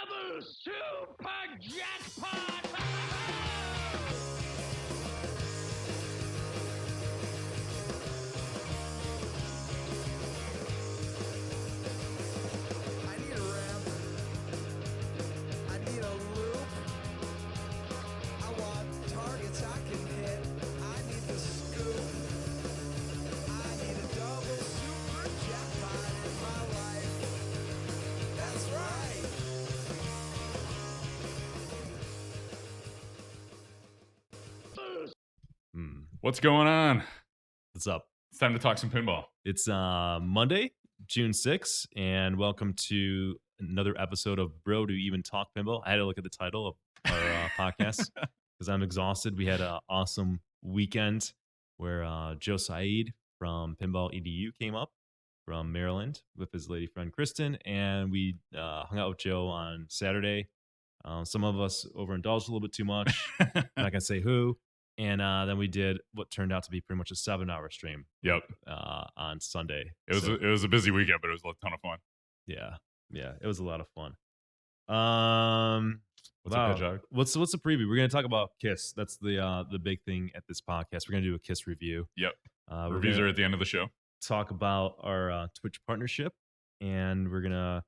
Double super jackpot! I need a ramp. I need a loop. I want targets I can hit. I need the scoop. I need a double super jackpot in my life. That's right. What's going on? What's up? It's time to talk some pinball. It's Monday, June 6th, and welcome to another episode of Bro Do You Even Talk Pinball. I had to look at the title of our podcast because I'm exhausted. We had an awesome weekend where Joe Saeed from Pinball EDU came up from Maryland with his lady friend Kristen, and we hung out with Joe on Saturday. Some of us overindulged a little bit too much. I'm not going to say who. And then we did what turned out to be pretty much a 7-hour stream. Yep. On Sunday. It was a busy weekend, but it was a ton of fun. Yeah, it was a lot of fun. What's up, Jog? What's the preview? We're gonna talk about Kiss. That's the big thing at this podcast. We're gonna do a Kiss review. Yep. We're Reviews gonna are at the end of the show. talk about our Twitch partnership, and we're gonna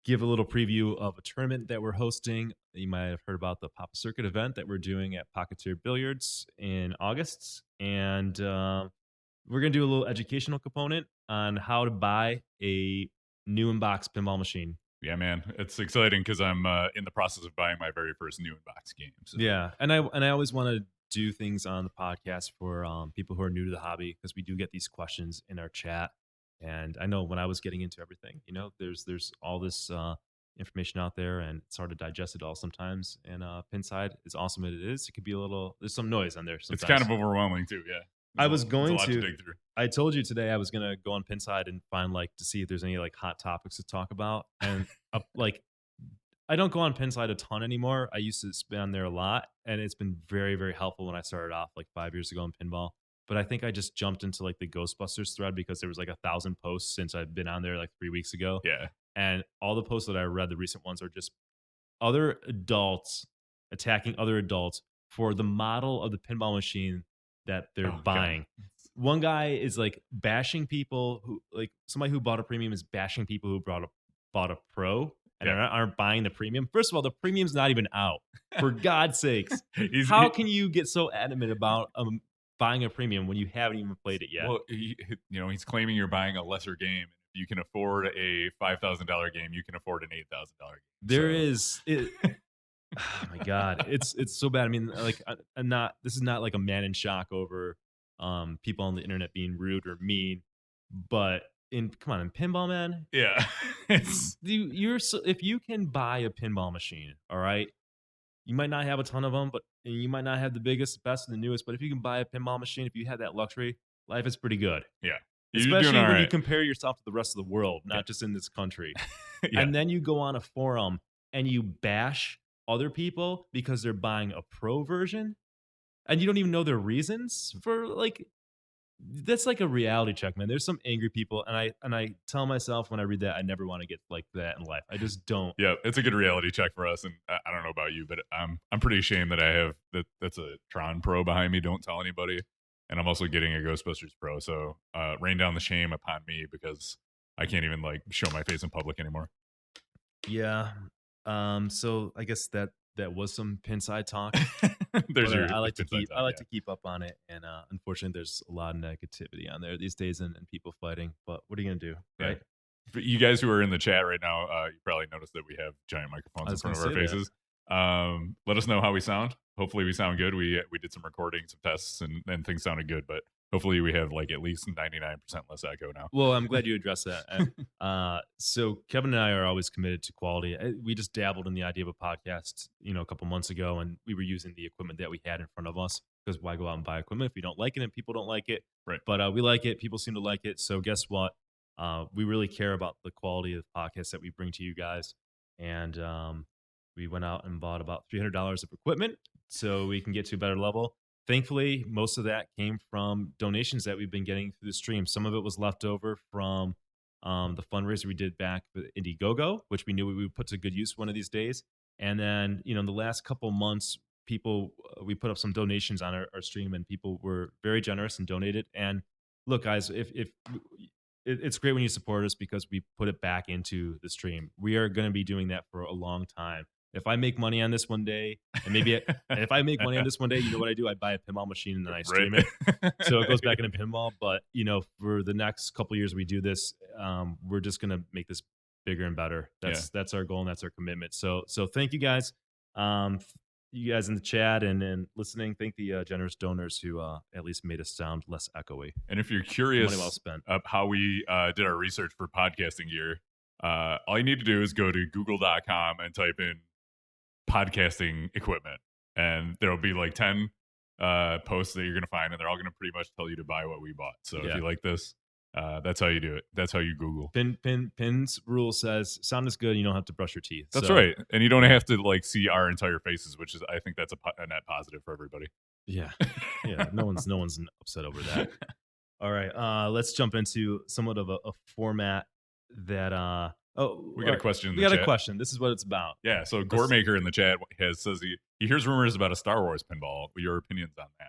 give a little preview of a tournament that we're hosting. You might have heard about the Papa Circuit event that we're doing at Pocketeer Billiards in August. And we're going to do a little educational component on how to buy a new in-box pinball machine. Yeah, man. It's exciting because I'm in the process of buying my very first new in-box game. So. Yeah, and I always want to do things on the podcast for people who are new to the hobby, because we do get these questions in our chat. And I know when I was getting into everything, there's all this information out there, and it's hard to digest it all sometimes. And Pinside, as awesome as it is, it could be there's some noise on there sometimes. It's kind of overwhelming too, yeah. I was going to dig through. I told you today I was going to go on Pinside and find to see if there's any hot topics to talk about. And I don't go on Pinside a ton anymore. I used to spend on there a lot, and it's been very, very helpful when I started off 5 years ago in pinball. But I think I just jumped into the Ghostbusters thread because there was 1,000 posts since I've been on there 3 weeks ago. Yeah. And all the posts that I read, the recent ones, are just other adults attacking other adults for the model of the pinball machine that they're buying. God. One guy is bashing people who somebody who bought a premium is bashing people who bought a pro and aren't buying the premium. First of all, the premium's not even out. For God's sakes. How can you get so adamant about buying a premium when you haven't even played it yet? Well, he's claiming you're buying a lesser game. If you can afford a $5,000 game, you can afford an $8,000 game. There is it. Oh my God, it's so bad. I mean, this is not a man in shock over people on the internet being rude or mean, but in pinball, man. Yeah, if you can buy a pinball machine, all right. You might not have a ton of them, and you might not have the biggest, best, and the newest. But if you can buy a pinball machine, if you have that luxury, life is pretty good. Yeah, especially when you compare yourself to the rest of the world, not just in this country. Yeah. And then you go on a forum and you bash other people because they're buying a pro version, and you don't even know their reasons for that's a reality check, man. There's some angry people, and I tell myself when I read that I never want to get like that in life. I just don't. Yeah, it's a good reality check for us, and I don't know about you, but I'm pretty ashamed that I have that's a Tron Pro behind me. Don't tell anybody, and I'm also getting a Ghostbusters Pro. So rain down the shame upon me because I can't even show my face in public anymore. Yeah. So I guess that was some Pinside talk. I like to keep up on it, and unfortunately, there's a lot of negativity on there these days, and people fighting. But what are you gonna do, right? For you guys who are in the chat right now, you probably noticed that we have giant microphones in front of our faces. Let us know how we sound. Hopefully, we sound good. We did some recording, some tests, and things sounded good. But hopefully, we have at least 99% less echo now. Well, I'm glad you addressed that. So Kevin and I are always committed to quality. We just dabbled in the idea of a podcast, a couple months ago, and we were using the equipment that we had in front of us, because why go out and buy equipment if you don't like it and people don't like it? Right. But we like it. People seem to like it. So guess what? We really care about the quality of the podcast that we bring to you guys. And we went out and bought about $300 of equipment so we can get to a better level. Thankfully, most of that came from donations that we've been getting through the stream. Some of it was left over from the fundraiser we did back with Indiegogo, which we knew we would put to good use one of these days. And then, in the last couple months, we put up some donations on our stream, and people were very generous and donated. And look, guys, if it's great when you support us because we put it back into the stream. We are going to be doing that for a long time. If I make money on this one day, and if I make money on this one day, you know what I do? I buy a pinball machine and then I stream it. So it goes back into pinball. But for the next couple of years we do this, we're just going to make this bigger and better. That's our goal and that's our commitment. So thank you guys. You guys in the chat and listening, thank the generous donors who at least made us sound less echoey. And if you're curious Money well spent. How we did our research for podcasting gear, all you need to do is go to google.com and type in podcasting equipment, and there'll be like 10 posts that you're going to find, and they're all going to pretty much tell you to buy what we bought. So if you like this, that's how you do it. That's how you Google. Pin's rule says sound is good. You don't have to brush your teeth. That's right. And you don't have to like see our entire faces, which is, I think that's a net positive for everybody. Yeah. No one's upset over that. All right. Let's jump into somewhat of a format that, we got a question in the chat. We got a question. This is what it's about. Yeah. So Goremaker in the chat says he hears rumors about a Star Wars pinball. Your opinions on that?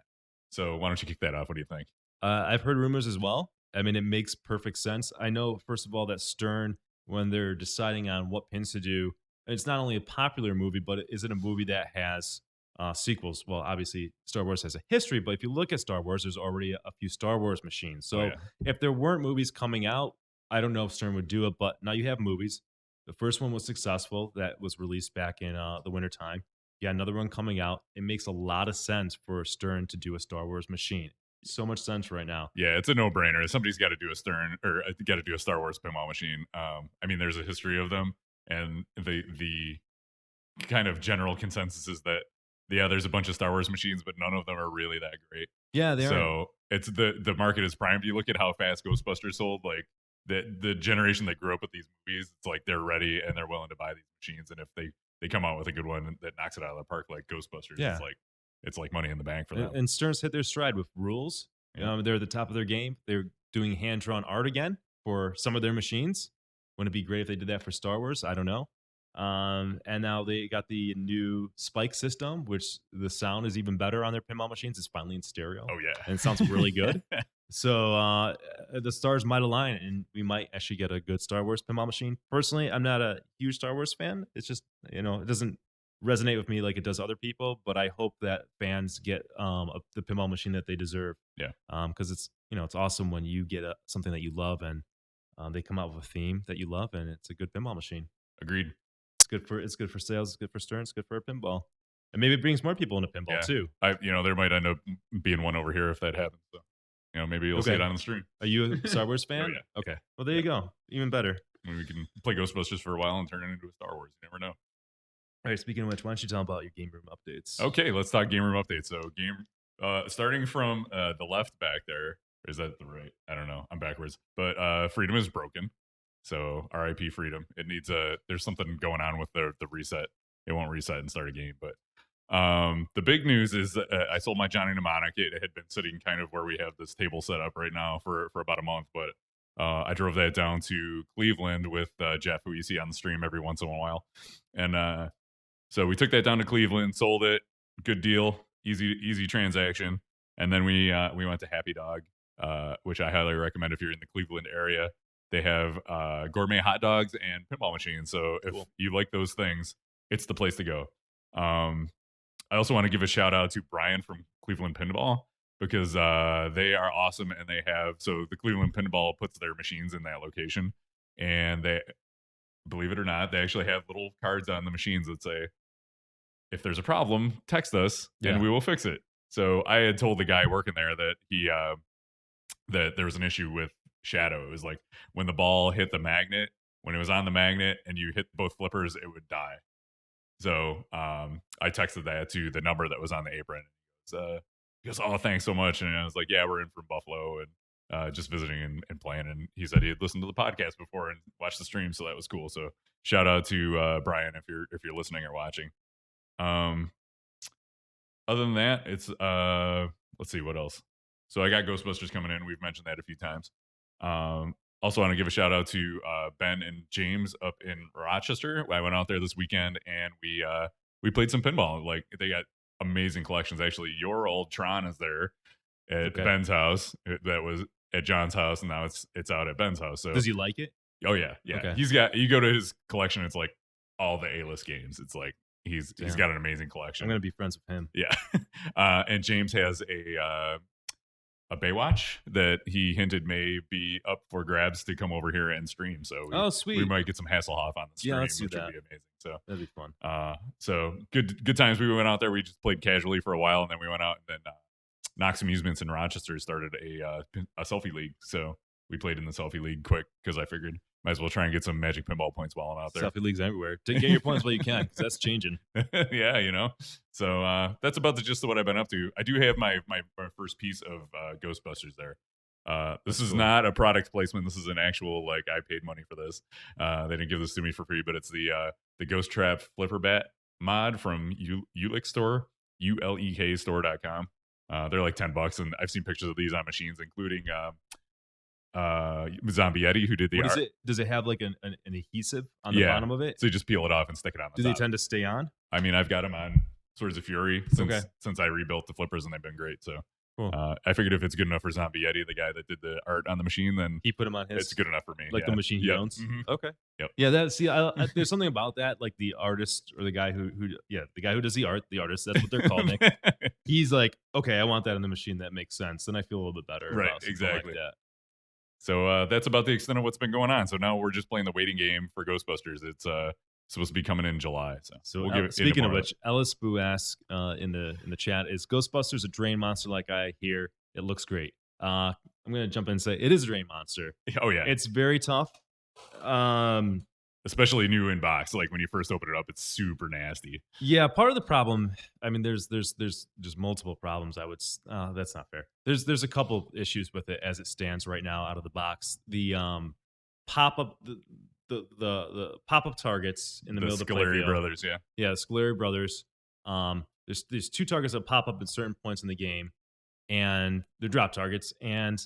So why don't you kick that off? What do you think? I've heard rumors as well. I mean, it makes perfect sense. I know, first of all, that Stern, when they're deciding on what pins to do, it's not only a popular movie, but is it a movie that has sequels? Well, obviously, Star Wars has a history, but if you look at Star Wars, there's already a few Star Wars machines. So if there weren't movies coming out, I don't know if Stern would do it, but now you have movies. The first one was successful. That was released back in the wintertime. You got another one coming out. It makes a lot of sense for Stern to do a Star Wars machine. So much sense right now. Yeah, it's a no-brainer. Somebody's got to do a Stern or got to do a Star Wars pinball machine. I mean, there's a history of them, and the kind of general consensus is that there's a bunch of Star Wars machines, but none of them are really that great. Yeah, they are. So it's the market is primed. You look at how fast Ghostbusters sold. Like the generation that grew up with these movies, it's like they're ready and they're willing to buy these machines. And if they come out with a good one that knocks it out of the park, like Ghostbusters, it's like money in the bank for them. And Stern's hit their stride with rules. Yeah. They're at the top of their game. They're doing hand-drawn art again for some of their machines. Wouldn't it be great if they did that for Star Wars? I don't know. And now they got the new spike system, which the sound is even better on their pinball machines. It's finally in stereo. Oh, yeah. And it sounds really good. So the stars might align, and we might actually get a good Star Wars pinball machine. Personally, I'm not a huge Star Wars fan. It's just, it doesn't resonate with me like it does other people, but I hope that fans get the pinball machine that they deserve. Yeah. Because it's awesome when you get something that you love and they come out with a theme that you love, and it's a good pinball machine. Agreed. It's good for sales. It's good for Stern. It's good for a pinball, and maybe it brings more people into pinball too. There might end up being one over here if that happens. So, maybe you'll see it on the stream. Are you a Star Wars fan? Oh, yeah. Okay. Well, there you go. Even better. Maybe we can play Ghostbusters for a while and turn it into a Star Wars. You never know. All right. Speaking of which, why don't you tell about your game room updates? Okay, let's talk game room updates. So starting from the left back there. Or is that the right? I don't know. I'm backwards. But Freedom is broken. So RIP Freedom. It needs there's something going on with the reset. It won't reset and start a game. But the big news is I sold my Johnny Mnemonic. It had been sitting kind of where we have this table set up right now for about a month. But I drove that down to Cleveland with Jeff, who you see on the stream every once in a while. And so we took that down to Cleveland, sold it. Good deal. Easy transaction. And then we went to Happy Dog, which I highly recommend if you're in the Cleveland area. They have gourmet hot dogs and pinball machines. So if you like those things, it's the place to go. I also want to give a shout out to Brian from Cleveland Pinball because they are awesome. And so the Cleveland Pinball puts their machines in that location. And they, believe it or not, they actually have little cards on the machines that say, if there's a problem, text us and we will fix it. So I had told the guy working there that that there was an issue with shadow. It was like when the ball hit the magnet, when it was on the magnet and you hit both flippers, it would die. So I texted that to the number that was on the apron. He goes, oh, thanks so much. And I was like, yeah, we're in from Buffalo and just visiting and playing. And he said he had listened to the podcast before and watched the stream, so that was cool. So shout out to Brian if you're listening or watching. Other than that, it's let's see what else. So I got Ghostbusters coming in. We've mentioned that a few times. Also want to give a shout out to Ben and James up in Rochester. I went out there this weekend and we played some pinball. Like they got amazing collections. Actually, your old Tron is there at Okay. Ben's house. That was at John's house, and now it's out at Ben's house. So Does he like it? oh yeah. Okay. You go to his collection, it's like all the A-list games. It's like he's Damn. got an amazing collection. I'm gonna be friends with him. Yeah. And James has a Baywatch that he hinted may be up for grabs to come over here and stream. So Oh, sweet. we might get some Hasselhoff on the stream, Yeah, let's do which that. would be amazing. So That'd be fun. so good times. We went out there. We just played casually for a while, and then we went out and then Knox Amusements in Rochester started a selfie league. So we played in the selfie league quick because I figured might as well try and get some magic pinball points while I'm out there. Selfie leagues everywhere. Get your points while you can, because that's changing. Yeah, you know. So that's about the gist of what I've been up to. I do have my first piece of Ghostbusters there. This is cool. not a product placement. This is an actual, like, I paid money for this. They didn't give this to me for free, but it's the Ghost Trap Flipper Bat mod from Ulek Store, ULEK store.com. They're like $10, and I've seen pictures of these on machines, including Zombie Eddie, who did the What is art. it? Does it have like an adhesive on the Yeah. bottom of it? So you just peel it off and stick it on the Do they top. tend to stay on? I mean, I've got them on Swords of Fury Okay. since I rebuilt the flippers, and they've been great. So Cool. I figured if it's good enough for Zombie Eddie, the guy that did the art on the machine, then He put them on his. it's good enough for me. Like yeah. the machine he Yep. owns. Mhm. Okay. Yep. Yeah, that see, there's something about that, like the artist or the guy the guy who does the art, the artist. That's what they're called, Nick. He's like, okay, I want that in the machine. That makes sense. Then I feel a little bit better. Right, about something exactly. Like that. So that's about the extent of what's been going on. So now we're just playing the waiting game for Ghostbusters. It's supposed to be coming in July. So we'll give it speaking of more which, Ellis Boo asks in the chat, is Ghostbusters a drain monster like I hear? It looks great. I'm gonna jump in and say it is a drain monster. Oh yeah, It's very tough. especially new in box. Like when you first open it up, it's super nasty. Yeah, part of the problem. I mean, there's just multiple problems. That's not fair. There's a couple issues with it as it stands right now out of the box. The pop up the pop up targets in the middle of the Scoleri playfield. brothers. Yeah, Yeah, the Scoleri brothers. There's two targets that pop up at certain points in the game, and they're drop targets, and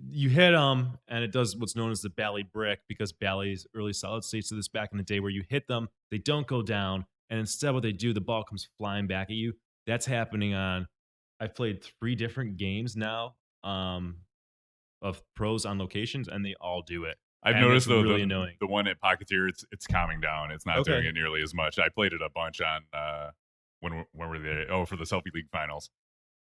you hit them, and it does what's known as the Bally brick, because Bally's early solid states to this back in the day, where you hit them, they don't go down, and instead what they do, the ball comes flying back at you. That's happening on. I've played 3 different games now of pros on locations, and they all do it. I've And noticed it's though really annoying. the one at Pocketeer, it's calming down. It's not Okay. doing it nearly as much. I played it a bunch on when were they? Oh, for the Selfie League finals,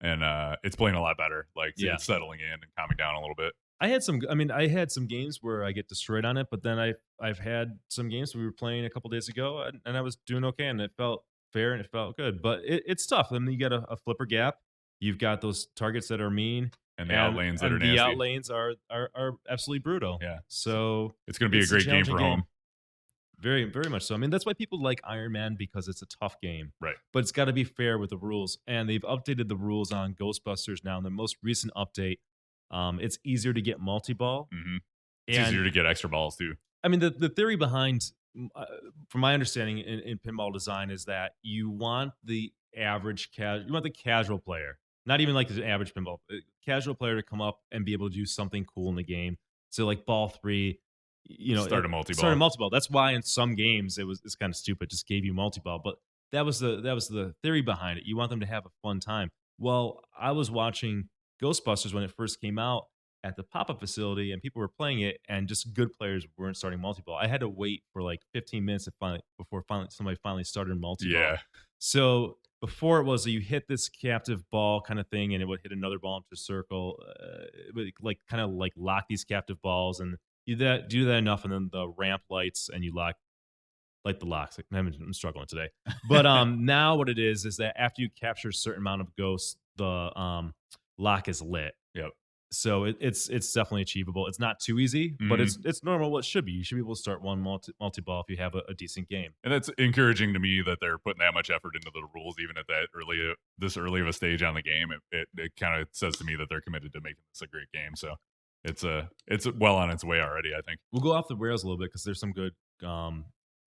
and it's playing a lot better. Like Yeah. it's settling in and calming down a little bit. I had some games where I get destroyed on it, but then I've had some games we were playing a couple days ago, and I was doing okay, and it felt fair and it felt good. But it's tough. I mean, you got a flipper gap. You've got those targets that are mean, And the out lanes that are nasty. the out lanes are absolutely brutal. Yeah. So It's going to be a it's a great game for challenging home. game. very, very much so. I mean, that's why people like Iron Man, because it's a tough game. Right. But it's got to be fair with the rules. And they've updated the rules on Ghostbusters now. In the most recent update, it's easier to get multi-ball. hmm It's And- easier to get extra balls too. I mean, the theory behind, from my understanding in pinball design, is that you want the casual player, not even like the average pinball, casual player to come up and be able to do something cool in the game. So like ball 3, Start a multi-ball. Start a multi-ball. That's why in some games it's kind of stupid, just gave you multi-ball. But that was the theory behind it. You want them to have a fun time. Well, I was watching Ghostbusters when it first came out at the pop-up facility, and people were playing it, and just good players weren't starting multi-ball. I had to wait for like 15 minutes before somebody finally started multi-ball. Yeah. So before it was you hit this captive ball kind of thing, and it would hit another ball into a circle. It would kind of lock these captive balls, and you do that enough, and then the ramp lights, and you light the locks. I'm struggling today, but now what it is that after you capture a certain amount of ghosts, the lock is lit. Yep. So it's definitely achievable. It's not too easy, but Mhm. it's normal. What it should be. You should be able to start one multi-ball if you have a decent game. And that's encouraging to me that they're putting that much effort into the rules, even at this early of a stage on the game. It kind of says to me that they're committed to making this a great game. So it's well on its way already, I think. We'll go off the rails a little bit because there's some good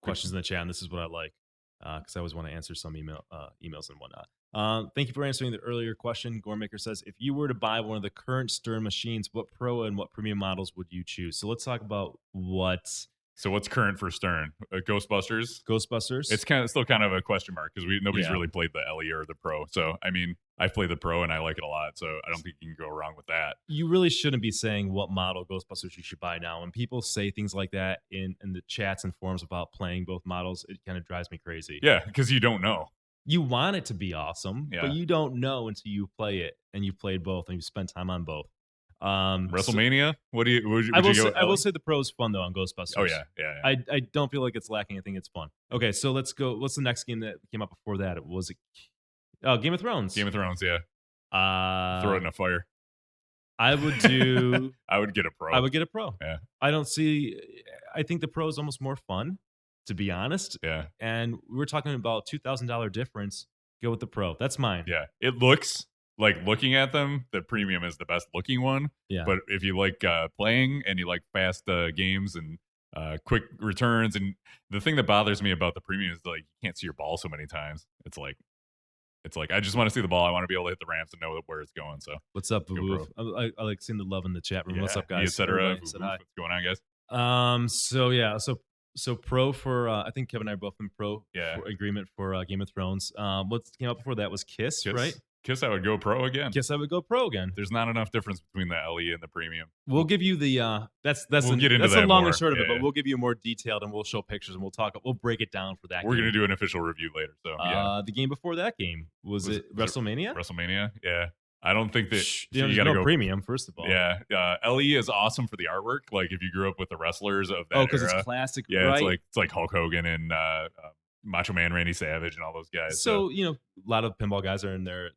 questions in the chat, and this is what I like, because I always want to answer some emails and whatnot. Thank you for answering the earlier question. Goremaker says, if you were to buy one of the current Stern machines, what Pro and what Premium models would you choose? So let's talk about what So what's current for Stern? Ghostbusters. Ghostbusters. It's still kind of a question mark because nobody's Yeah. really played the LE or the Pro. So I mean, I've played the Pro and I like it a lot. So I don't think you can go wrong with that. You really shouldn't be saying what model Ghostbusters you should buy now. When people say things like that in the chats and forums about playing both models, it kind of drives me crazy. Yeah, because you don't know. You want it to be awesome, Yeah. but you don't know until you play it and you've played both and you've spent time on both. WrestleMania. Would you I will go say, with I will LE? say the Pro is fun though on Ghostbusters. Oh yeah. I don't feel like it's lacking. I think it's fun. Okay, so let's go. What's the next game that came out before that? It was Game of Thrones. Game of Thrones. Yeah. Uh, Throw it in a fire. I would do. I would get a Pro. I would get a Pro. Yeah. I don't see. I think the Pro is almost more fun, to be honest. Yeah. And we're talking about $2,000 difference. Go with the Pro. That's mine. Yeah. It looks like, looking at them, the Premium is the best looking one. Yeah. But if you like playing and you like fast games and quick returns, and the thing that bothers me about the Premium is like you can't see your ball so many times. It's like I just want to see the ball. I want to be able to hit the ramps and know where it's going. So What's up, Go Boo? I like seeing the love in the chat room. What's up, guys? etc. Everybody said hi. What's going on, guys? So yeah, so Pro for I think Kevin and I are both in Pro Yeah. for agreement for Game of Thrones. What came out before that was Kiss, right? Kiss, I would go Pro again. Kiss, I would go Pro again. There's not enough difference between the LE and the Premium. We'll give you the that's We'll get into that's that the long more. and short of it, Yeah. but we'll give you more detailed and we'll show pictures and we'll break it down for that. We're game. gonna do an official review later. So yeah, The game before that game was it WrestleMania? WrestleMania. Yeah, I don't think that Shh, you there's gotta no go premium. First of all, Yeah, LE is awesome for the artwork. Like if you grew up with the wrestlers of that because era, it's classic. yeah, right? it's like Hulk Hogan and Macho Man Randy Savage and all those guys. So you know, a lot of pinball guys are in their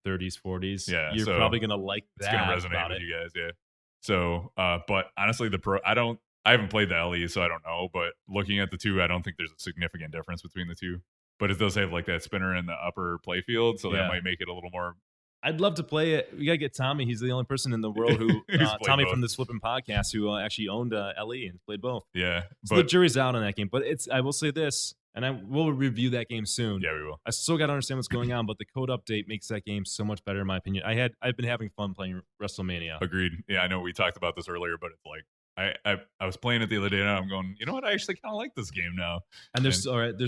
30s, 40s. Yeah, you're so probably gonna like it's that. gonna resonate about with it. you guys. Yeah. So, but honestly, the Pro, I haven't played the LE, so I don't know. But looking at the two, I don't think there's a significant difference between the two. But it does have like that spinner in the upper playfield, so Yeah. that might make it a little more. I'd love to play it. We gotta get Tommy. He's the only person in the world who Who's played Tommy both. from this Flippin' podcast who actually owned LE and played both. Yeah, So the but jury's out on that game. But I will say this, and I will review that game soon. yeah, we will. I still got to understand what's going on, but the code update makes that game so much better in my opinion. I've been having fun playing WrestleMania. Agreed. Yeah, I know we talked about this earlier, but it's like I was playing it the other day and I'm going, you know what? I actually kind of like this game now. And they're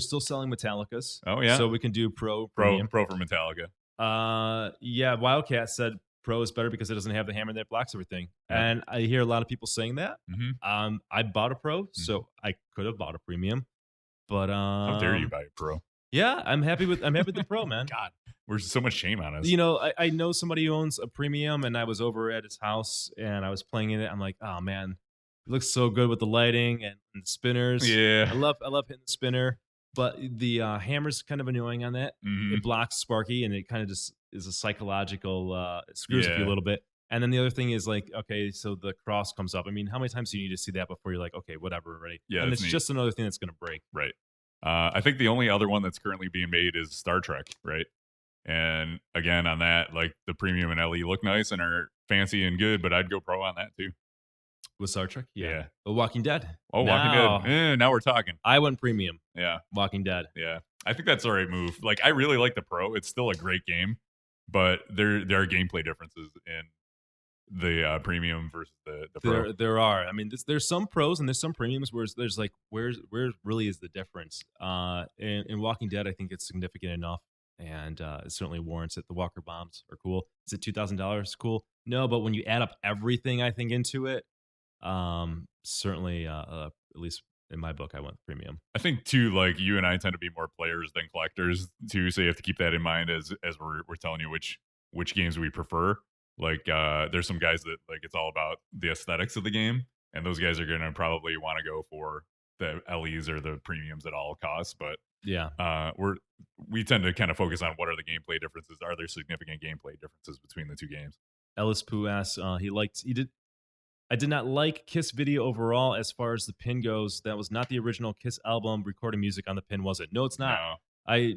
still selling Metallicas. Oh yeah, So we can do Pro Pro Premium. for Metallica. Yeah, Wildcat said Pro is better because it doesn't have the hammer that blocks everything. Yeah. And I hear a lot of people saying that. Mm-hmm. I bought a Pro, so I could have bought a Premium. But How dare you buy a Pro? Yeah, I'm happy with the Pro, man. God, there's so much shame on us. You know, I know somebody who owns a Premium, and I was over at his house and I was playing in it. I'm like, oh man, it looks so good with the lighting and the spinners. Yeah. I love hitting the spinner, but the hammer's kind of annoying on that. Mhm. It blocks Sparky, and it kind of just is a psychological. It screws with you a Yeah. little bit. And then the other thing is like, okay, so the cross comes up. I mean, how many times do you need to see that before you're like, okay, whatever, right? Yeah, and that's it's neat. just another thing that's going to break. Right. I think the only other one that's currently being made is Star Trek, right? And again, on that, like the Premium and LE look nice and are fancy and good, but I'd go Pro on that too. With Star Trek, Yeah. The Walking Dead. Oh, Now- Walking Dead. Now we're talking. I went Premium. Yeah. Walking Dead. Yeah. I think that's the right move. Like, I really like the Pro. It's still a great game, but there are gameplay differences in the Premium versus the Pro. There are. I mean, there's some pros and there's some premiums where there's like where really is the difference? In Walking Dead, I think it's significant enough, and it certainly warrants it. The Walker bombs are cool. Is it $2,000? Cool. No, but when you add up everything, I think into it, certainly, at least in my book, I went premium. I think too, like you and I tend to be more players than collectors too, so you have to keep that in mind as we're telling you which games we prefer. Like there's some guys that like it's all about the aesthetics of the game, and those guys are gonna probably want to go for the LEs or the premiums at all costs. But Yeah. we tend to kind of focus on what are the gameplay differences. Are there significant gameplay differences between the two games? Ellis Poo asks, I did not like Kiss video overall as far as the pin goes. That was not the original Kiss album recording music on the pin, was it? No, it's not. No.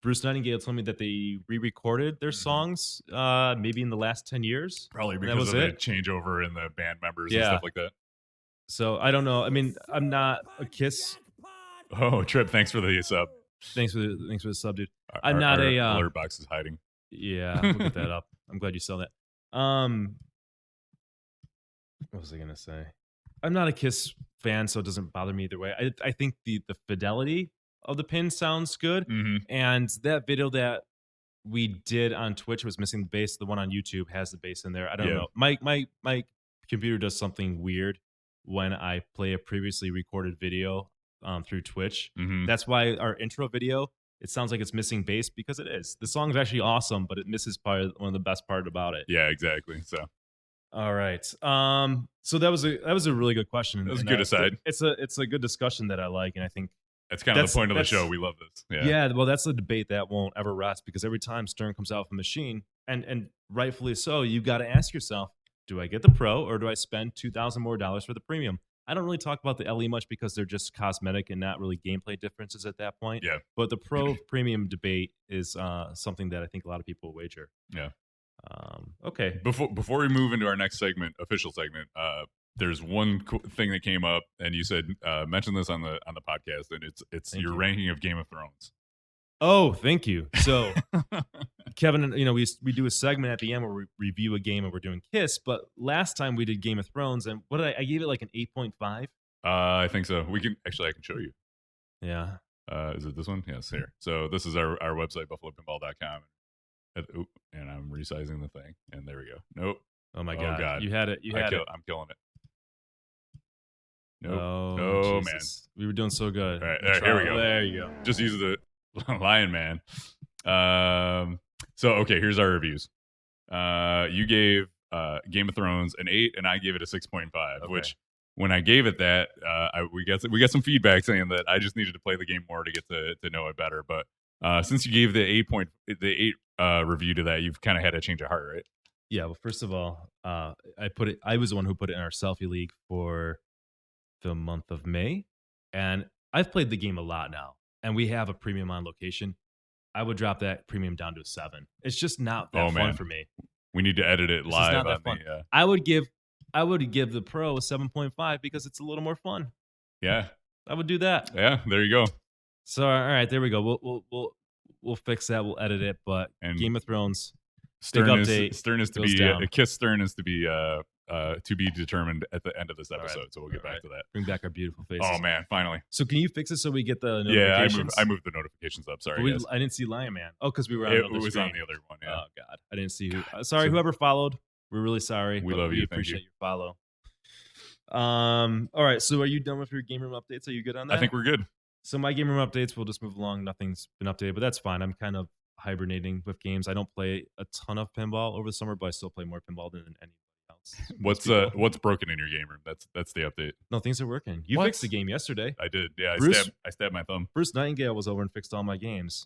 Bruce Nightingale told me that they re-recorded their songs maybe in the last 10 years. Probably That because was of the it? changeover in the band members and Yeah. stuff like that. So I don't know. I mean, I'm not a Kiss. Oh, Trip, thanks for the sub. Thanks for the sub, dude. Our- I'm not our a alert box is hiding. Yeah, we'll get that up. I'm glad you saw that. What was I gonna say? I'm not a Kiss fan, so it doesn't bother me either way. I think the fidelity of the pin sounds good, Hmm. and that video that we did on Twitch was missing the bass. The one on YouTube has the bass in there. I don't Yeah. know. My computer does something weird when I play a previously recorded video through Twitch. Hmm. That's why our intro video, it sounds like it's missing bass, because it is. The song's actually awesome, but it misses one of the best part about it. Yeah, exactly. So All right. So that was a really good question. that was a and, good aside. It's a good discussion that I like, and I think That's kind of That's- the point of the that's- show. We love this. Yeah. yeah. Well, that's a debate that won't ever rest, because every time Stern comes out with a machine, and rightfully so, you got to ask yourself, do I get the Pro or do I spend $2,000 more for the Premium? I don't really talk about the LE much because they're just cosmetic and not really gameplay differences at that point. Yeah. But the Pro Premium debate is something that I think a lot of people wager. Yeah. Okay. Before we move into our next segment, official segment, there's one thing that came up, and you said mention this on the podcast, and it's Thank your you. ranking of Game of Thrones. Oh, thank you. So, Kevin, we do a segment at the end where we review a game and we're doing Kiss, but last time we did Game of Thrones, and what did I gave it like an 8.5. I think so. I can show you. Yeah. Is it this one? Yes, here. So this is our website, buffalopinball.com. And I'm resizing the thing, and there we go. Nope. Oh my Oh, God. God. You had it. I'm killing it. Nope. Oh, Oh, Jesus. We were doing so good. All right, here we go. There you go. Just use the Lion Man. So okay, here's our reviews. You gave Game of Thrones an 8, and I gave it a 6.5. Okay. Which, when I gave it that, we got some feedback saying that I just needed to play the game more to get to know it better. But since you gave the 8 review to that, you've kind of had a change of heart, right? Yeah. Well, first of all, I was the one who put it in our selfie league for the month of May, and I've played the game a lot now, and we have a premium on location. I would drop that premium down to a 7. It's just not that Oh, fun man. for me. We need to edit it This is live not that on fun. the. I would give the Pro a 7.5 because it's a little more fun. Yeah, I would do that. yeah. There you go. So all right, there we go. We'll fix that. We'll edit it. But And Game of Thrones. Stern update is to goes be down. Kiss Stern is to be determined at the end of this All right. episode. So we'll get All back to that. Bring back our beautiful faces. Oh man, finally. So can you fix it so we get the Yeah, notifications? I moved the notifications up. Sorry, guys. I didn't see Lion Man. Oh, because we were on It another was screen. on the other one. Yeah. Oh God, I didn't see who. Sorry, So- whoever followed. We're really sorry. We but love we you. Thank appreciate you. your follow. All right. So are you done with your game room updates? Are you good on that? I think we're good. So my game room updates, we'll just move along. Nothing's been updated, but that's fine. I'm kind of hibernating with games. I don't play a ton of pinball over the summer, but I still play more pinball than anybody else. What's broken in your game room? That's the update. No, things are working. You What? fixed the game yesterday. I did. Yeah, Bruce- I stabbed my thumb. Bruce Nightingale was over and fixed all my games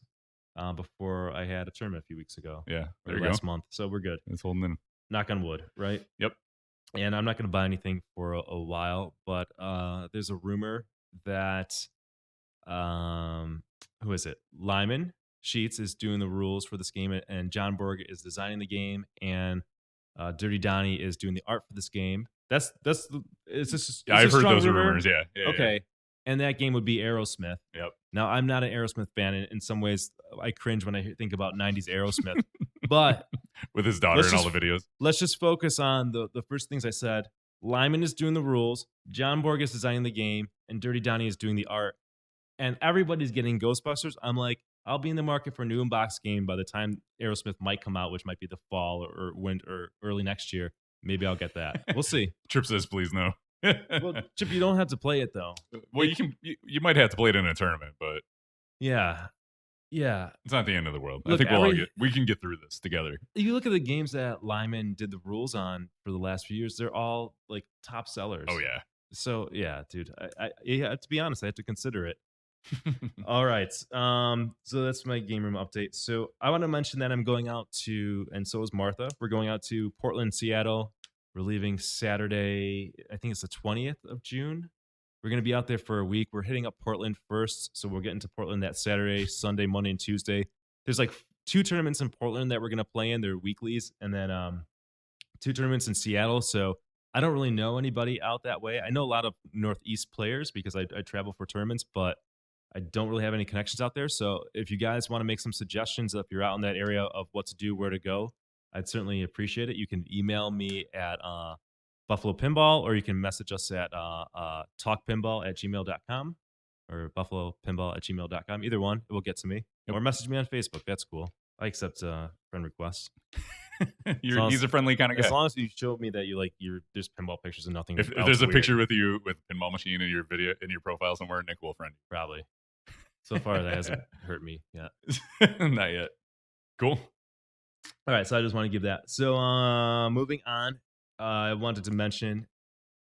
before I had a tournament a few weeks ago. Yeah, Or there you go. last month. So we're good. It's holding in. Knock on wood, right? Yep. And I'm not going to buy anything for a while, but there's a rumor that who is it? Lyman Sheets is doing the rules for this game, and John Borg is designing the game, and Dirty Donnie is doing the art for this game. It's just Yeah, I've heard those rumors. Yeah. Yeah. Okay. And that game would be Aerosmith. Yep. Now, I'm not an Aerosmith fan. In some ways, I cringe when I think about 90s Aerosmith. But With his daughter Let's in all just- the videos. let's just focus on the first things I said. Lyman is doing the rules, John Borg is designing the game, and Dirty Donnie is doing the art. And everybody's getting Ghostbusters. I'm like, I'll be in the market for a new inbox game by the time Aerosmith might come out, which might be the fall or winter or early next year. Maybe I'll get that. We'll see. Trip says, "Please no." Well, Chip, you don't have to play it though. Well, you might have to play it in a tournament, but Yeah. Yeah. it's not the end of the world. I Look, think we can get through this together. If you look at the games that Lyman did the rules on for the last few years, they're all like top sellers. Oh yeah. So yeah, dude. Yeah, to be honest, I have to consider it. All right. So that's my game room update. So I want to mention that I'm going out to, and so is Martha. We're going out to Portland, Seattle. We're leaving Saturday. I think it's the 20th of June. We're going to be out there for a week. We're hitting up Portland first. So we're getting to Portland that Saturday, Sunday, Monday, and Tuesday. There's like 2 tournaments in Portland that we're going to play in. They're weeklies. And then 2 tournaments in Seattle. So I don't really know anybody out that way. I know a lot of Northeast players because I travel for tournaments, but I don't really have any connections out there. So if you guys want to make some suggestions, if you're out in that area of what to do, where to go, I'd certainly appreciate it. You can email me at Buffalo Pinball, or you can message us at talkpinball@gmail.com or buffalopinball@gmail.com. Either one, it will get to me. Yep. Or message me on Facebook. That's cool. I accept friend requests. He's a friendly kind of guy. As long as you show me that you like there's pinball pictures and nothing. If else there's a weird, picture with you with a pinball machine in your video in your profile somewhere, Nick will friend probably. So far, that hasn't hurt me yet. you. Not yet. Cool. All right, so I just want to give that. So moving on, I wanted to mention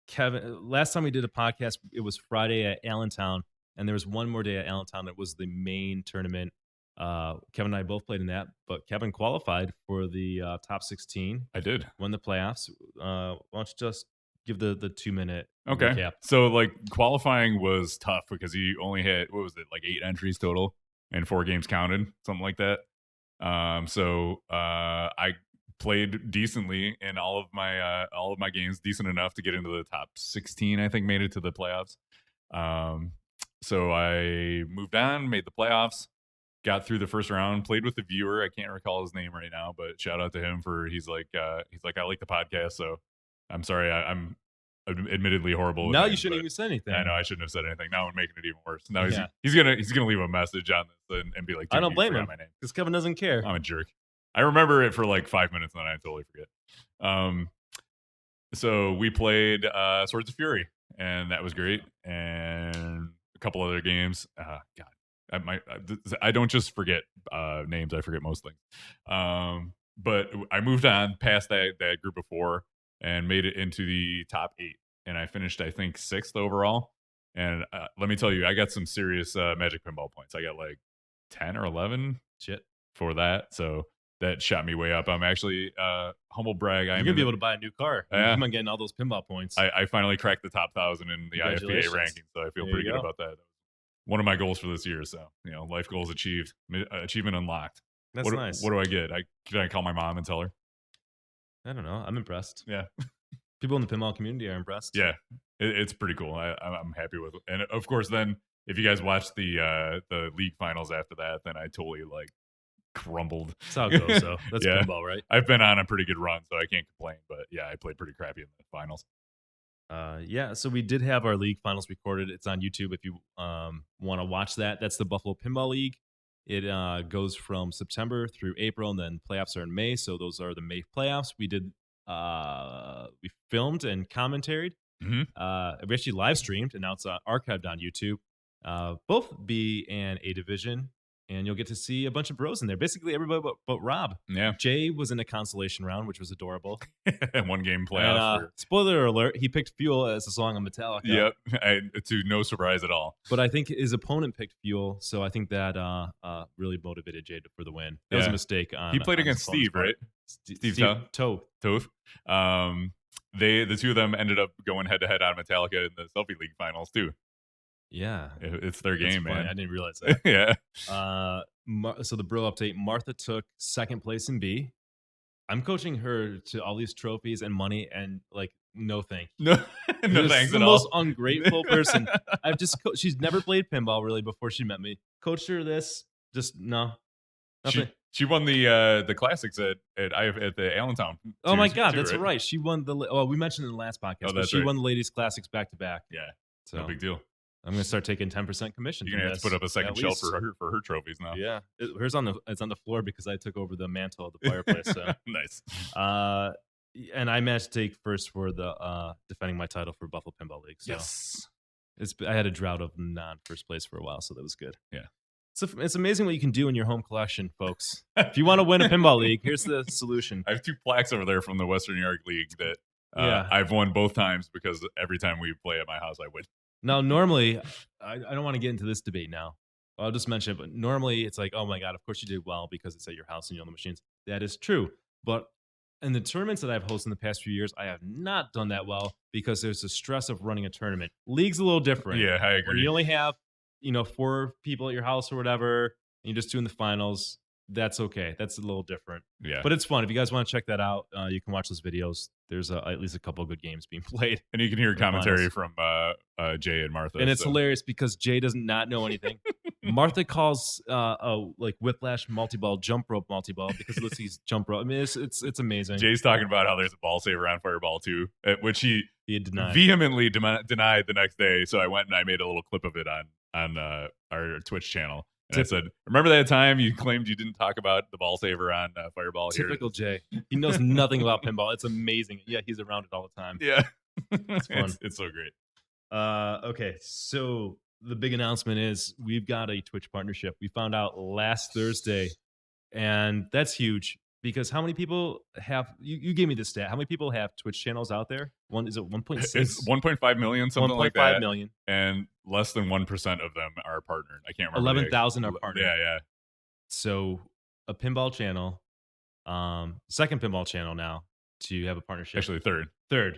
Kevin. Last time we did a podcast, it was Friday at Allentown, and there was one more day at Allentown that was the main tournament. Kevin and I both played in that, but Kevin qualified for the top 16. I did. Won the playoffs. Why don't you just give the 2-minute Okay. recap? So like qualifying was tough because he only had, what was it, like 8 entries total and 4 games counted, something like that. So I played decently in all of my games, decent enough to get into the top 16. I think made it to the playoffs. So I moved on, made the playoffs, got through the first round, played with the viewer. I can't recall his name right now, but shout out to him for he's like I like the podcast. So I'm sorry, I'm admittedly horrible. No, with you names, shouldn't but even say anything. I know I shouldn't have said anything. Now I'm making it even worse. Now Yeah. he's gonna leave a message on this and be like, I don't "Dude, you blame forgot him my name." because Kevin doesn't care. I'm a jerk. I remember it for like 5 minutes and then I totally forget. So we played Swords of Fury and that was great. And a couple other games. God, I don't just forget names. I forget most things. But I moved on past that group of 4 and made it into the top 8. And I finished, I think, 6th overall. And let me tell you, I got some serious Magic Pinball points. I got like 10 or 11 Shit. for that. So that shot me way up. I'm actually humble brag. You're I'm gonna be able to buy a new car. Yeah. I'm getting all those pinball points. I finally cracked the top 1,000 in the IFPA Congratulations. ranking, so I feel There pretty you good go. about that. One of my goals for this year. So life goals achieved, achievement unlocked. That's what, nice. What do I get? Can I call my mom and tell her? I don't know. I'm impressed. Yeah. People in the pinball community are impressed. Yeah, it's pretty cool. I'm happy with it. And of course, then if you guys watch the league finals after that, then I totally like crumbled. That's how it goes, though. That's Yeah. pinball, right? I've been on a pretty good run, so I can't complain. But yeah, I played pretty crappy in the finals. Yeah, so we did have our league finals recorded. It's on YouTube if you want to watch that. That's the Buffalo Pinball League. It goes from September through April, and then playoffs are in May. So those are the May playoffs. We did we filmed and commentaried. Mhm. We actually live streamed, and now it's archived on YouTube. Both B and A division, and you'll get to see a bunch of bros in there. Basically everybody but Rob. Yeah, Jay was in a consolation round, which was adorable. one game playoff. And, spoiler alert, he picked Fuel as a song on Metallica. Yep, to no surprise at all. But I think his opponent picked Fuel, so I think that really motivated Jay for the win. That was a Yeah. mistake. He played on his against opponent's Steve, part. right? Steve Toth. Toth. Toth. The two of them ended up going head to head on Metallica in the Selfie League finals too. Yeah. It's their That's game, funny. man. I didn't realize that. Yeah. So the bro update, Martha took second place in B. I'm coaching her to all these trophies and money, and like, no thank you. No, no She's thanks the at most all. ungrateful person. I've just she's never played pinball really before she met me. Coached her this, just no. Nothing. She won the classics at the Allentown. Oh my too, God, too, that's right? right. She won the. Oh, we mentioned it in the last podcast, but that's she right. won the ladies' classics back to back. Yeah, So no big deal. I'm gonna start taking 10% commission. You're from gonna have to this, put up a second at shelf least. for her trophies now. Yeah, hers it's on the floor because I took over the mantle of the fireplace. So, Nice. and I managed to take first for the defending my title for Buffalo Pinball League. So Yes. I had a drought of non-first place for a while, so that was good. Yeah. It's amazing what you can do in your home collection, folks. If you want to win a pinball league, here's the solution. I have 2 plaques over there from the Western New York League that Yeah. I've won both times because every time we play at my house, I win. Now, normally, I don't want to get into this debate now. I'll just mention it, but normally it's like, oh my God, of course you did well because it's at your house and you own the machines. That is true. But in the tournaments that I've hosted in the past few years, I have not done that well because there's the stress of running a tournament. League's a little different. Yeah, I When agree. you only have, 4 people at your house or whatever, and you're just doing the finals, that's okay. That's a little different. Yeah. But it's fun. If you guys want to check that out, you can watch those videos. There's at least a couple of good games being played. And you can hear the commentary finals. from Jay and Martha. And it's so. hilarious because Jay does not know anything. Martha calls like whiplash multi-ball jump rope multi-ball because it looks like he's jump rope. I mean, it's amazing. Jay's talking about how there's a ball saver on Fireball 2, which he had denied. vehemently denied the next day. So I went and I made a little clip of it on our Twitch channel. And I said, remember that time you claimed you didn't talk about the ball saver on Fireball? Typical Jay. He knows nothing about pinball. It's amazing. Yeah, he's around it all the time. Yeah. It's fun. It's so great. Okay, so the big announcement is we've got a Twitch partnership. We found out last Thursday, and that's huge because how many people have you gave me the stat? How many people have Twitch channels out there? Is it 1.6? It's 1.5 million, something like that. 1.5 million. And less than 1% of them are partnered. I can't remember. 11,000 are partnered. Yeah. So a pinball channel, second pinball channel now to have a partnership. Actually, third.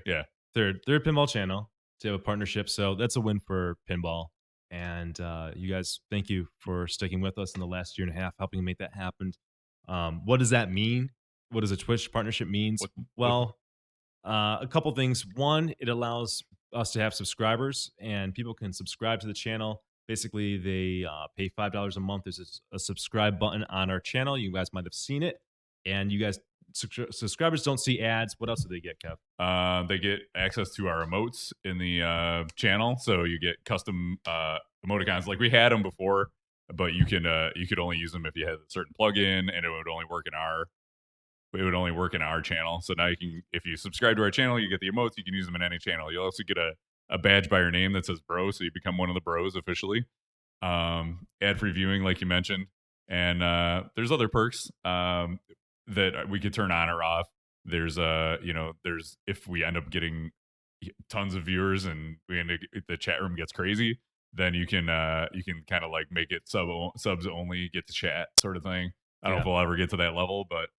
Yeah. Third pinball channel to have a partnership. So that's a win for pinball. And you guys, thank you for sticking with us in the last year and a half, helping make that happen. What does that mean? What does a Twitch partnership means? A couple things. One, it allows us to have subscribers, and people can subscribe to the channel. Basically, they pay $5 a month. There's a subscribe button on our channel. You guys might have seen it. And you guys, subscribers don't see ads. What else do they get, Kev? They get access to our emotes in the channel. So you get custom emoticons. Like we had them before, but you could only use them if you had a certain plugin, and it would only work in our channel. So now you can, if you subscribe to our channel, you get the emotes. You can use them in any channel. You'll also get a badge by your name that says bro, so you become one of the bros officially. Ad-free viewing, like you mentioned, and there's other perks that we could turn on or off. There's there's if we end up getting tons of viewers and the chat room gets crazy, then you can kind of like make it subs only, get to chat sort of thing. I don't know if we'll ever get to that level, but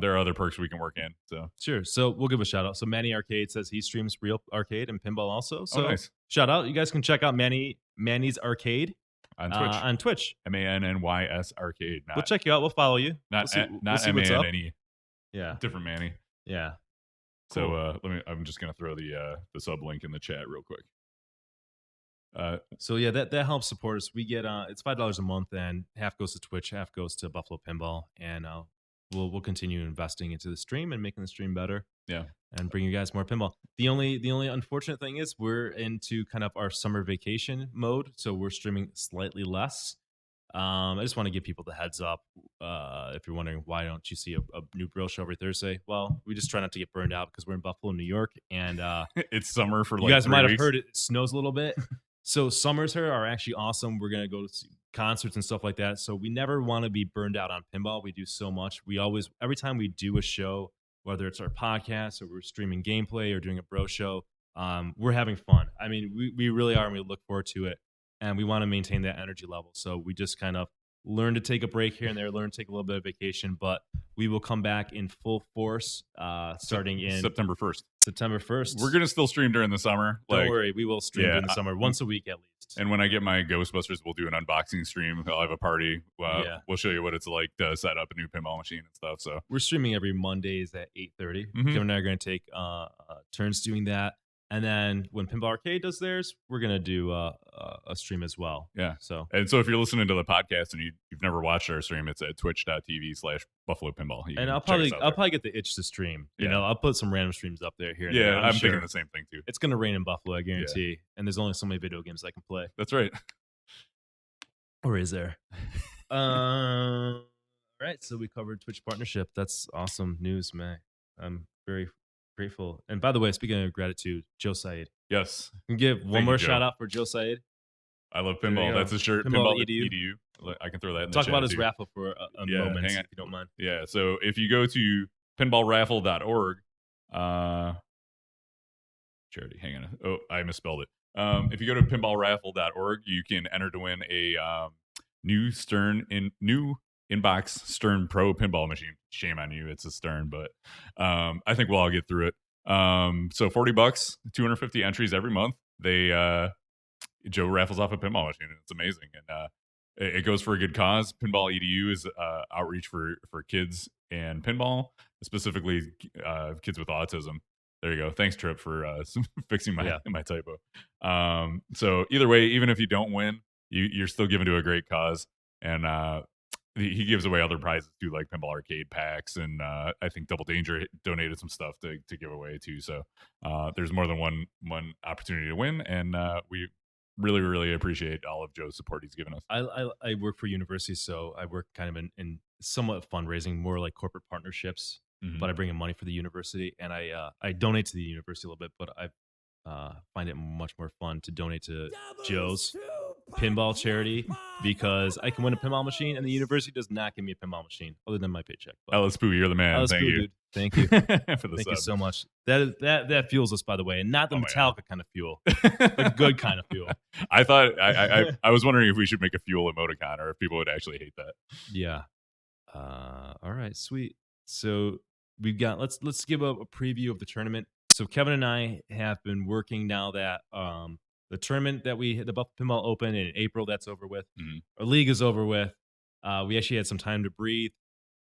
there are other perks we can work in. So sure. So we'll give a shout out. So Manny Arcade says he streams real arcade and pinball also. So nice. Shout out. You guys can check out Manny's Arcade on Twitch. MANNYS Arcade. We'll check you out. We'll follow you. Not we'll MANNE. Yeah. Different Manny. Yeah. Cool. So I'm just gonna throw the sub link in the chat real quick. So yeah, that helps support us. We get it's $5 a month, and half goes to Twitch, half goes to Buffalo Pinball, and we'll continue investing into the stream and making the stream better. Yeah, and bring you guys more pinball. The only unfortunate thing is we're into kind of our summer vacation mode, so we're streaming slightly less. I just want to give people the heads up. If you're wondering why don't you see a new Bro show every Thursday, well, we just try not to get burned out because we're in Buffalo, New York, and it's summer for you guys might have heard it snows a little bit. So summers here are actually awesome. We're going to go to concerts and stuff like that. So we never want to be burned out on pinball. We do so much. We always, every time we do a show, whether it's our podcast or we're streaming gameplay or doing a bro show, we're having fun. I mean, we really are, and we look forward to it. And we want to maintain that energy level. So we just kind of learn to take a break here and there, learn to take a little bit of vacation, but we will come back in full force starting in September 1st. September 1st. We're going to still stream during the summer. Don't worry. We will stream during the summer once a week at least. And when I get my Ghostbusters, we'll do an unboxing stream. I'll have a party. We'll show you what it's like to set up a new pinball machine and stuff. So we're streaming every Mondays at 8:30. Kevin and I are going to take turns doing that. And then when Pinball Arcade does theirs, we're going to do a stream as well. Yeah. So if you're listening to the podcast and you've never watched our stream, it's at twitch.tv/Buffalo Pinball. And I'll probably get the itch to stream. You know, I'll put some random streams up there here. And yeah, there. I'm thinking the same thing too. It's going to rain in Buffalo, I guarantee. Yeah. And there's only so many video games I can play. That's right. Or is there? All right. So we covered Twitch partnership. That's awesome news, man. I'm very grateful. And by the way, speaking of gratitude, Joe Said. Yes. Can give one more shout out for Joe Said. I love pinball. That's his shirt. Pinball edu. I can throw that in Talk the chat about his too. raffle for a moment, if you don't mind. Yeah. So if you go to pinballraffle.org, charity, hang on. Oh, I misspelled it. If you go to pinballraffle.org, you can enter to win a new inbox Stern Pro pinball machine. Shame on you, it's a Stern, but I think we'll all get through it. So $40, 250 entries every month. Joe raffles off a pinball machine, and it's amazing. And it goes for a good cause. Pinball EDU is outreach for kids and pinball, specifically kids with autism. There you go. Thanks, Trip, for fixing my typo. So either way, even if you don't win, you're still given to a great cause, and he gives away other prizes too, like pinball arcade packs, and I think Double Danger donated some stuff to give away too. So there's more than one opportunity to win, and we really appreciate all of Joe's support he's given us. I work for universities, so I work kind of in somewhat fundraising, more like corporate partnerships. But I bring in money for the university, and I donate to the university a little bit. But I find it much more fun to donate to Joe's pinball charity because I can win a pinball machine, and the university does not give me a pinball machine other than my paycheck. Alice Poo, you're the man. Thank you. Dude. Thank you. for the Thank sub. you so much. That fuels us, by the way, and not the Metallica kind of fuel, the good kind of fuel. I thought I was wondering if we should make a fuel emoticon or if people would actually hate that. Yeah. All right, sweet. So we've got let's give a preview of the tournament. So Kevin and I have been working now that the tournament that the Buffalo Pinball Open in April, that's over with. Our league is over with. We actually had some time to breathe,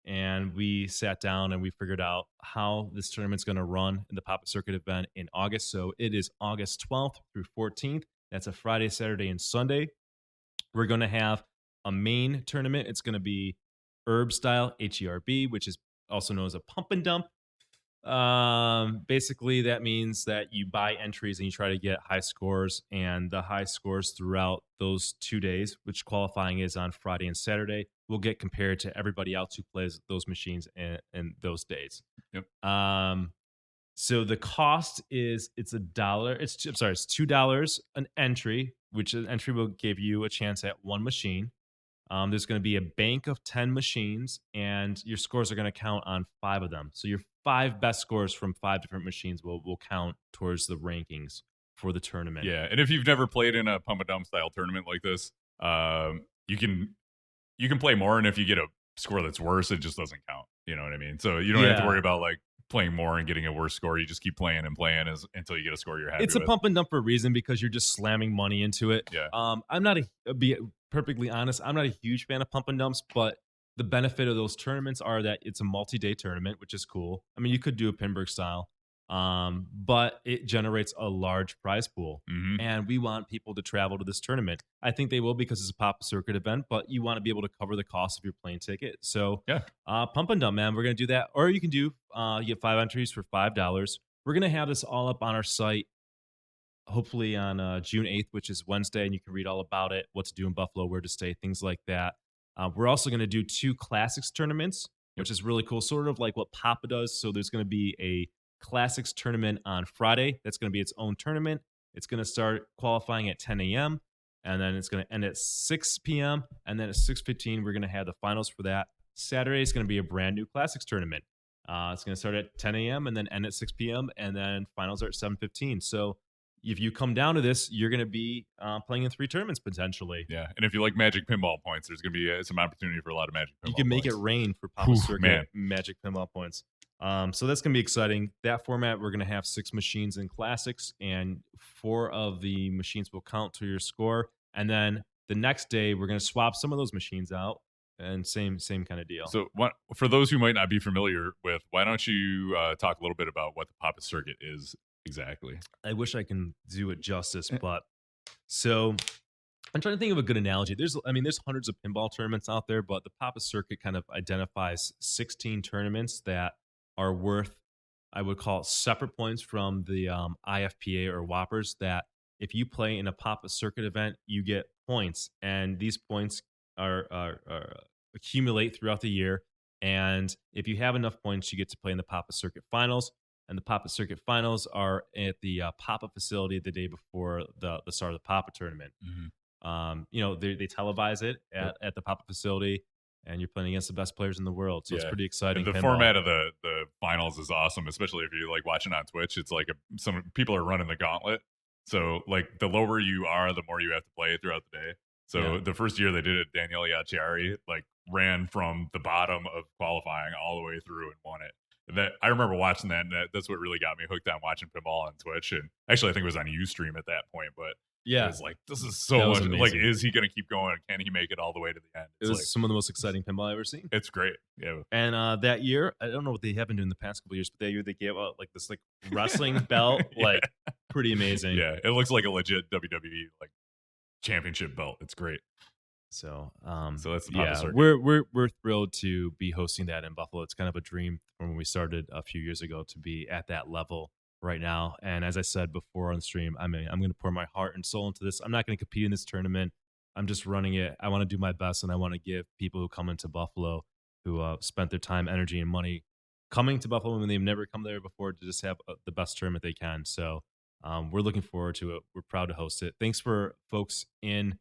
and we sat down and we figured out how this tournament's going to run in the Pop-Up Circuit event in August. So it is August 12th through 14th. That's a Friday, Saturday, and Sunday. We're going to have a main tournament. It's going to be Herb style, HERB, which is also known as a pump and dump. Basically, that means that you buy entries and you try to get high scores, and the high scores throughout those 2 days, which qualifying is on Friday and Saturday, will get compared to everybody else who plays those machines in those days. Yep. So the cost is it's $1. It's $2 an entry, which an entry will give you a chance at one machine. There's going to be a bank of 10 machines, and your scores are going to count on 5 of them. So your 5 best scores from 5 different machines will count towards the rankings for the tournament. Yeah, and if you've never played in a pump and dump style tournament like this, you can play more, and if you get a score that's worse, it just doesn't count. You know what I mean? So you don't have to worry about like playing more and getting a worse score. You just keep playing and playing until you get a score you're happy with. It's a pump and dump for a reason because you're just slamming money into it. Yeah. I'm not be perfectly honest, I'm not a huge fan of pump and dumps, but the benefit of those tournaments are that it's a multi-day tournament, which is cool. I mean, you could do a Pinburg style, but it generates a large prize pool, and we want people to travel to this tournament. I think they will because it's a Pop Circuit event, but you want to be able to cover the cost of your plane ticket. So, pump and dump, man. We're gonna do that, or you can do you get 5 entries for $5. We're gonna have this all up on our site, hopefully on June 8th, which is Wednesday, and you can read all about it, what to do in Buffalo, where to stay, things like that. We're also going to do 2 classics tournaments, which is really cool, sort of like what Papa does. So there's going to be a classics tournament on Friday. That's going to be its own tournament. It's going to start qualifying at 10 a.m., and then it's going to end at 6 p.m., and then at 6:15, we're going to have the finals for that. Saturday is going to be a brand new classics tournament. It's going to start at 10 a.m. and then end at 6 p.m., and then finals are at 7:15. So if you come down to this, you're going to be playing in 3 tournaments potentially. Yeah, and if you like Magic Pinball points, there's going to be some opportunity for a lot of Magic Pinball. You can make points. it rain for Papa Circuit Magic Pinball points. So that's going to be exciting. That format, we're going to have 6 machines in classics, and 4 of the machines will count to your score. And then the next day, we're going to swap some of those machines out, and same kind of deal. So for those who might not be familiar with, why don't you talk a little bit about what the Papa Circuit is exactly? I wish I can do it justice, but so I'm trying to think of a good analogy. There's hundreds of pinball tournaments out there, but the Papa Circuit kind of identifies 16 tournaments that are worth, I would call it, separate points from the IFPA or Whoppers, that if you play in a Papa Circuit event, you get points, and these points are accumulate throughout the year. And if you have enough points, you get to play in the Papa Circuit Finals. And the Papa Circuit Finals are at the Papa facility the day before the start of the Papa tournament. They televise it at the Papa facility, and you're playing against the best players in the world. So it's pretty exciting. And the format of the finals is awesome, especially if you're like watching on Twitch. It's like some people are running the gauntlet. So like the lower you are, the more you have to play throughout the day. So the first year they did it, Daniele Iacciari like ran from the bottom of qualifying all the way through and won it. That I remember watching that, and that's what really got me hooked on watching pinball on Twitch. And actually, I think it was on Ustream at that point. But It Yeah, was like, this is that so was much. Like, amazing. is he going to keep going? Can he make it all the way to the end? It It's was like, some of the most exciting pinball I've ever seen. it's great. Yeah. And that year, I don't know what they have been doing the past couple years, but that year they gave out like this like wrestling belt, Yeah. like pretty amazing. Yeah. It looks like a legit WWE like championship belt. It's great. So, So that's the Papa yeah, circuit. we're thrilled to be hosting that in Buffalo. It's kind of a dream from when we started a few years ago to be at that level right now. And as I said before on the stream, I'm going to pour my heart and soul into this. I'm not going to compete in this tournament. I'm just running it. I want to do my best, and I want to give people who come into Buffalo, who spent their time, energy, and money coming to Buffalo when they've never come there before, to just have the best tournament they can. So we're looking forward to it. We're proud to host it. Thanks for folks in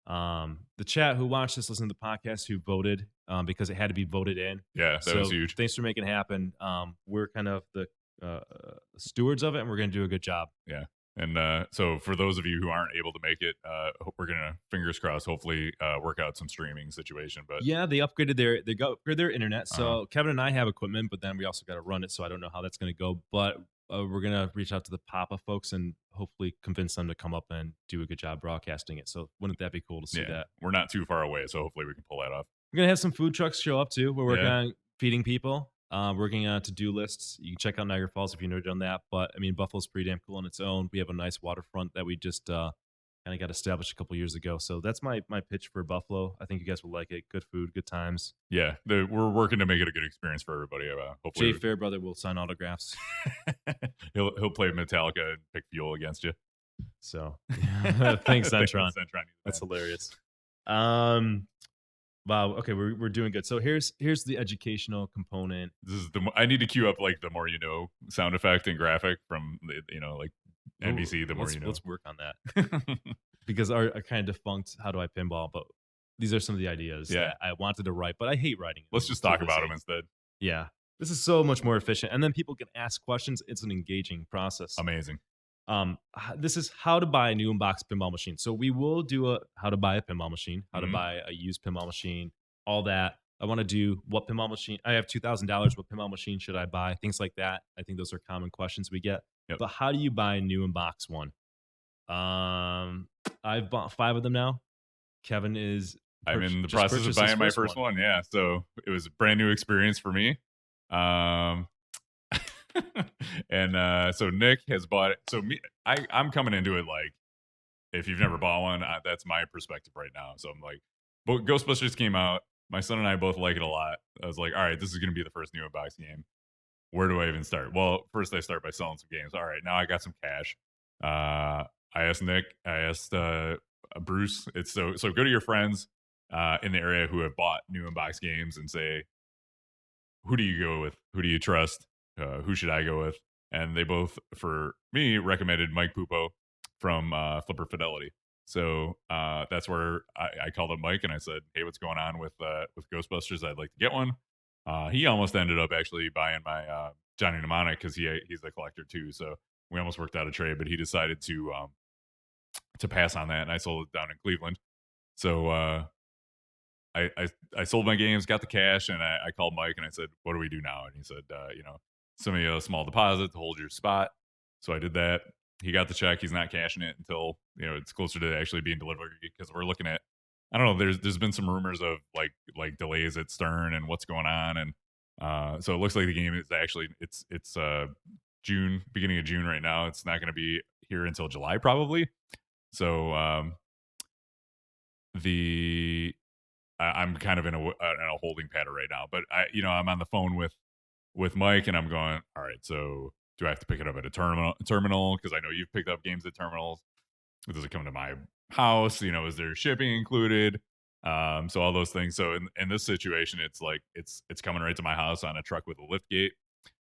the chat who watched this, listened to the podcast, who voted because it had to be voted in. Yeah. That was huge. Thanks for making it happen. We're kind of the stewards of it, and we're going to do a good job. Yeah. And so for those of you who aren't able to make it, we're gonna, fingers crossed, hopefully work out some streaming situation. But yeah, they upgraded their internet. So Kevin and I have equipment, but then we also got to run it. So I don't know how that's going to go. But we're gonna reach out to the Papa folks and hopefully convince them to come up and do a good job broadcasting it. So wouldn't that be cool to see that? We're not too far away, so hopefully we can pull that off. We're gonna have some food trucks show up too. We're working Yeah. on feeding people. Working on to-do lists. You can check out Niagara Falls if you've never done that. But I mean, Buffalo's pretty damn cool on its own. We have a nice waterfront that we just kind of got established a couple years ago. So that's my pitch for Buffalo. I think you guys will like it. Good food, good times. Yeah, we're working to make it a good experience for everybody. Hopefully, Jay Fairbrother will sign autographs. he'll play Metallica and pick Fuel against you. So thanks, Centron. Centron. That's hilarious. Wow. Okay, we're doing good. So here's the educational component. This is I need to queue up like the more you know sound effect and graphic from like NBC. The more you know. Let's work on that because I kind of defunct How Do I Pinball, but these are some of the ideas that I wanted to write, but I hate writing. Let's just talk about them instead. Yeah, this is so much more efficient, and then people can ask questions. It's an engaging process. Amazing. This is how to buy a new unboxed pinball machine. So we will do a how to buy a pinball machine, how to buy a used pinball machine, all that. I want to do what pinball machine. I have $2,000. What pinball machine should I buy? Things like that. I think those are common questions we get. Yep. But how do you buy a new unboxed one? I've bought 5 of them now. Kevin is. I'm in the process of buying my first one. Yeah, so it was a brand new experience for me. And so Nick has bought it. So I'm coming into it like, if you've never bought one, that's my perspective right now. So I'm like, but Ghostbusters came out. My son and I both like it a lot. I was like, all right, this is going to be the first new unboxing game. Where do I even start? Well, first I start by selling some games. All right, now I got some cash. I asked Nick. I asked Bruce. It's so go to your friends in the area who have bought new unboxed games and say, who do you go with? Who do you trust? Who should I go with? And they both, for me, recommended Mike Pupo from Flipper Fidelity. So that's where I called up Mike and I said, hey, what's going on with Ghostbusters? I'd like to get one. He almost ended up actually buying my Johnny Mnemonic because he's a collector too. So we almost worked out a trade, but he decided to pass on that, and I sold it down in Cleveland. So I sold my games, got the cash, and I called Mike and I said, what do we do now? And he said, some of you a small deposit to hold your spot. So I did that. He got the check. He's not cashing it until it's closer to actually being delivered, because we're looking at, I don't know, there's been some rumors of like delays at Stern and what's going on, and so it looks like the game is actually it's June, beginning of June right now. It's not going to be here until July probably. So I'm kind of in a holding pattern right now, but I'm on the phone with Mike and I'm going, all right, so do I have to pick it up at a terminal? Because I know you've picked up games at terminals. Does it come to my house? Is there shipping included? So all those things. So in this situation, it's like it's coming right to my house on a truck with a lift gate,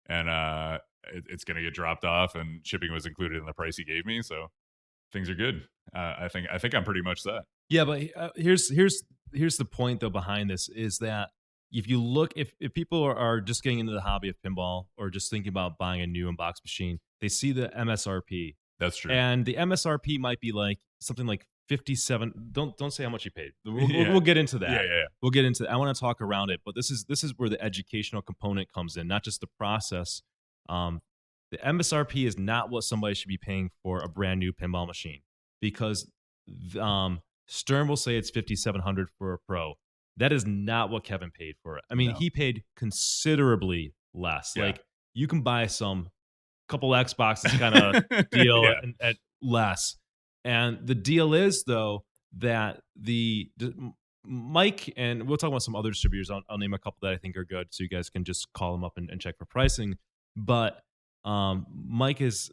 and it's going to get dropped off, and shipping was included in the price he gave me. So things are good. I think I'm pretty much set. Yeah, but here's the point though behind this is that if you look, if people are just getting into the hobby of pinball or just thinking about buying a new unboxed machine, they see the MSRP. That's true. And the MSRP might be like something like 57. Don't say how much you paid. We'll get into that. Yeah. We'll get into that. I want to talk around it, but this is where the educational component comes in, not just the process. The MSRP is not what somebody should be paying for a brand new pinball machine. because Stern will say it's $5,700 for a pro. That is not what Kevin paid for it. I mean, No. he paid considerably less. Yeah. Like you can buy some couple Xboxes kind of deal Yeah. at less. And the deal is though that Mike, and we'll talk about some other distributors. I'll name a couple that I think are good, so you guys can just call them up and check for pricing. But Mike is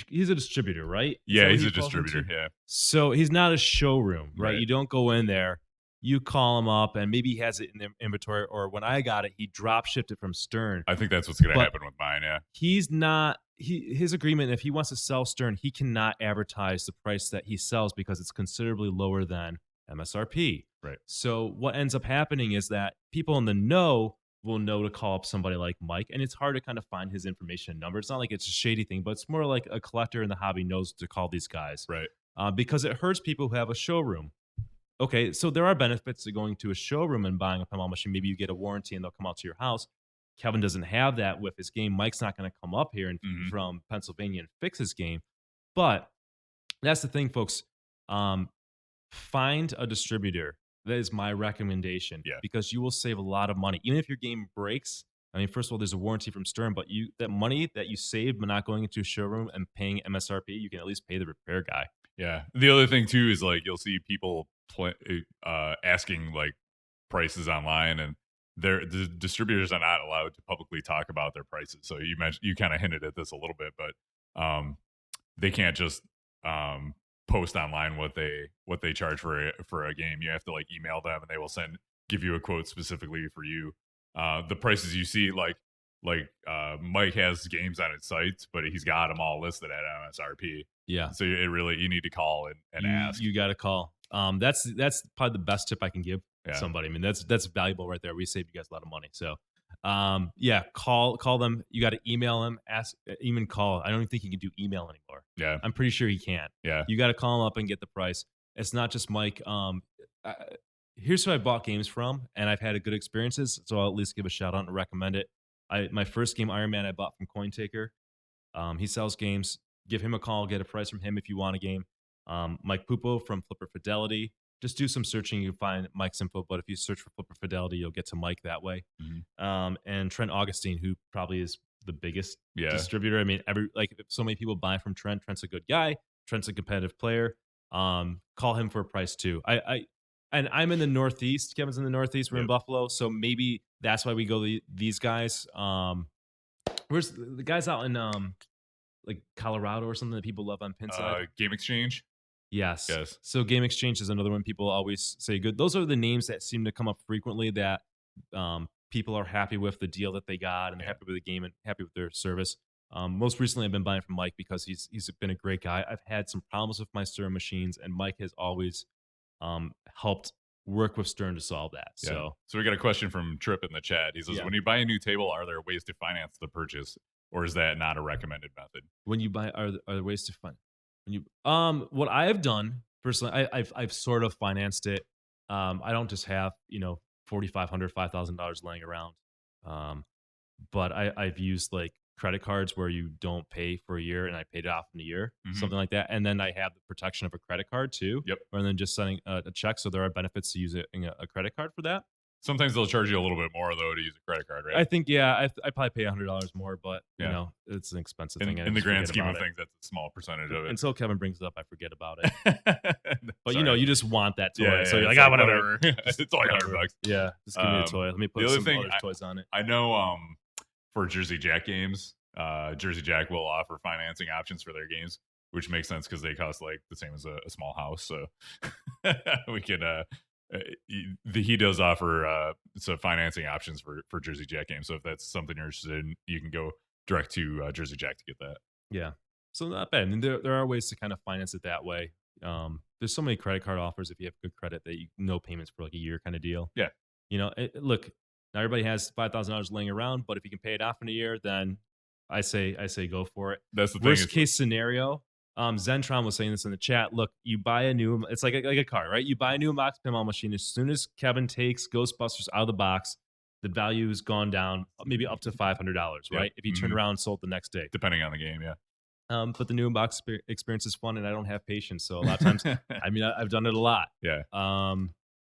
he's a distributor, right? Is that Yeah, what he's he a falls into? distributor. Yeah. So he's not a showroom, right? Right. You don't go in there. You call him up, and maybe he has it in the inventory. Or when I got it, he drop shipped it from Stern. I think that's what's going to But- happen with mine. Yeah. He's not. His agreement, if he wants to sell Stern, he cannot advertise the price that he sells because it's considerably lower than MSRP. Right. So what ends up happening is that people in the know will know to call up somebody like Mike, and it's hard to kind of find his information and number. It's not like it's a shady thing, but it's more like a collector in the hobby knows to call these guys, Right. because it hurts people who have a showroom. Okay, so there are benefits to going to a showroom and buying a pinball machine. Maybe you get a warranty and they'll come out to your house. Kevin doesn't have that with his game. Mike's not going to come up here and Mhm. from Pennsylvania and fix his game. But that's the thing, folks. Find a distributor. That is my recommendation. Yeah. Because you will save a lot of money. Even if your game breaks, I mean, first of all, there's a warranty from Stern, but that money that you save by not going into a showroom and paying MSRP, you can at least pay the repair guy. Yeah. The other thing too is like you'll see people asking like prices online, and the distributors are not allowed to publicly talk about their prices. So you kind of hinted at this a little bit, but they can't just post online what they charge for a game. You have to like email them, and they will give you a quote specifically for you. The prices you see, like Mike has games on his sites, but he's got them all listed at MSRP. Yeah. So you need to call and ask. You got to call. That's probably the best tip I can give Yeah. somebody. I mean, that's valuable right there. We saved you guys a lot of money. So, yeah, call them. You got to email them, ask, even call. I don't even think you can do email anymore. Yeah. I'm pretty sure he can't. Yeah. You got to call them up and get the price. It's not just Mike. Here's who I bought games from, and I've had good experiences. So I'll at least give a shout out and recommend it. My first game, Iron Man, I bought from CoinTaker. He sells games. Give him a call. Get a price from him if you want a game. Mike Pupo from Flipper Fidelity. Just do some searching. You find Mike's info, but if you search for Flipper Fidelity, you'll get to Mike that way. Mhm. And Trent Augustine, who probably is the biggest Yeah. distributor. I mean, if so many people buy from Trent. Trent's a good guy. Trent's a competitive player. Call him for a price too. And I'm in the Northeast. Kevin's in the Northeast. We're in Yep. Buffalo, so maybe that's why we go these guys. Where's the guys out in like Colorado or something that people love on Pinside? Game Exchange. Yes. Yes. So Game Exchange is another one people always say good. Those are the names that seem to come up frequently that people are happy with the deal that they got and they're happy with the game and happy with their service. Most recently, I've been buying from Mike because he's been a great guy. I've had some problems with my Stern machines, and Mike has always helped work with Stern to solve that. Yeah. So we got a question from Trip in the chat. He says, Yeah. when you buy a new table, are there ways to finance the purchase, or is that not a recommended method? when you buy, are there ways to find when you what I have done personally, I've sort of financed it. I don't just have $4,500, $5,000 laying around, but I've used like credit cards where you don't pay for a year and I paid it off in a year, Mhm. something like that. And then I have the protection of a credit card too. Yep. Rather than just sending a check. So there are benefits to using a credit card for that. Sometimes they'll charge you a little bit more though to use a credit card, right? I think, yeah, I probably pay $100 more, but Yeah. it's an expensive in thing. and I in the just grand forget scheme of about it. things, that's a small percentage of it. Until Kevin brings it up, I forget about it. But Sorry. you just want that toy. Yeah, so yeah, you're it's like, whatever. it's only $100. Yeah, just give me a Um, toy. Let me the put other some thing other toys on it. I know for Jersey Jack games, Jersey Jack will offer financing options for their games, which makes sense because they cost like the same as a small house. So we could he does offer some financing options for Jersey Jack games. So if that's something you're interested in, you can go direct to Jersey Jack to get that. Yeah. So not bad. I mean, there are ways to kind of finance it that way. There's so many credit card offers if you have good credit that no payments for like a year kind of deal. Yeah. Look, not everybody has $5,000 laying around, but if you can pay it off in a year, then I say go for it. That's the thing. Worst case scenario, Zentron was saying this in the chat. Look, you buy a new, it's like a car, right? You buy a new box pinball machine. As soon as Kevin takes Ghostbusters out of the box, the value has gone down maybe up to $500, right? Yep. If you turn Mhm. around and sold the next day. Depending on the game, yeah. But the new unbox experience is fun, and I don't have patience, so a lot of times, I mean, I've done it a lot. Yeah.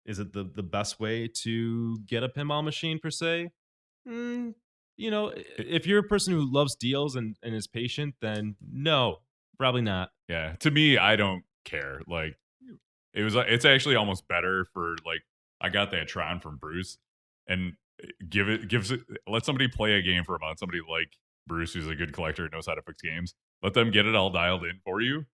Is it the best way to get a pinball machine per se? Mm, if you're a person who loves deals and is patient, then no, probably not. Yeah. To me, I don't care. Like, it's actually almost better for, like, I got that Tron from Bruce, and let somebody play a game for a month. Somebody like Bruce, who's a good collector, knows how to fix games. Let them get it all dialed in for you,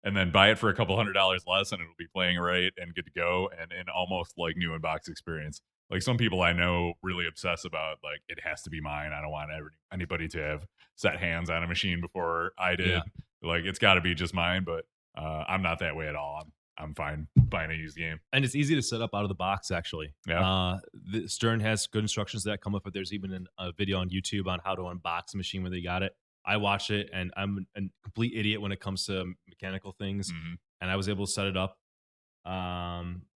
and then buy it for a couple $100 less, and it'll be playing right and good to go, and in almost like new unbox experience. Like, some people I know really obsess about, like, it has to be mine. I don't want anybody to have set hands on a machine before I did. Yeah. Like, it's got to be just mine. But I'm not that way at all. I'm fine buying a used game. And it's easy to set up out of the box, actually. Yeah. The Stern has good instructions that come up, but there's even a video on YouTube on how to unbox a machine when they got it. I watched it, and I'm a complete idiot when it comes to mechanical things, and I was able to set it up.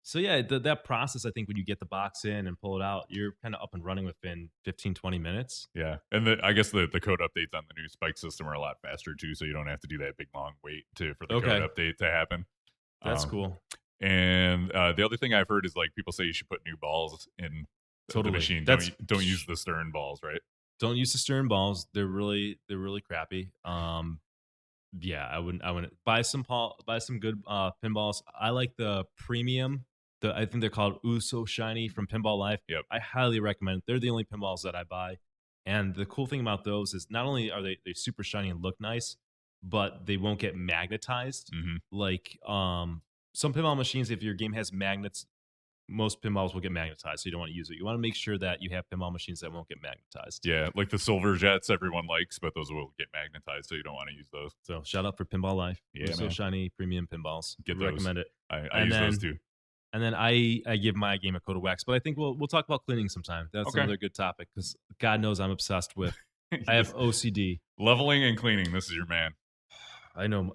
So yeah, that process, I think when you get the box in and pull it out, you're kind of up and running within 15, 20 minutes. Yeah. And I guess the code updates on the new Spike system are a lot faster too, so you don't have to do that big long wait for the code update to happen. That's cool. And the other thing I've heard is, like, people say you should put new balls in the machine. Don't use the Stern balls, right? Don't use the Stern balls. They're really crappy. Yeah, I wouldn't buy some good pinballs. I like the premium. I think they're called Uso Shiny from Pinball Life. Yep. I highly recommend it. They're the only pinballs that I buy. And the cool thing about those is not only are they super shiny and look nice, but they won't get magnetized. Like some pinball machines, if your game has magnets, most pinballs will get magnetized, so you don't want to use it. You want to make sure that you have pinball machines that won't get magnetized. Yeah, like the silver jets everyone likes, but those will get magnetized, so you don't want to use those. So shout out for Pinball Life. Yeah, So shiny premium pinballs. Get those. Recommend it. I use those too. And then I give my game a coat of wax, but I think we'll talk about cleaning sometime. That's another good topic, because God knows I'm obsessed with. I have OCD. Leveling and cleaning. This is your man. I know.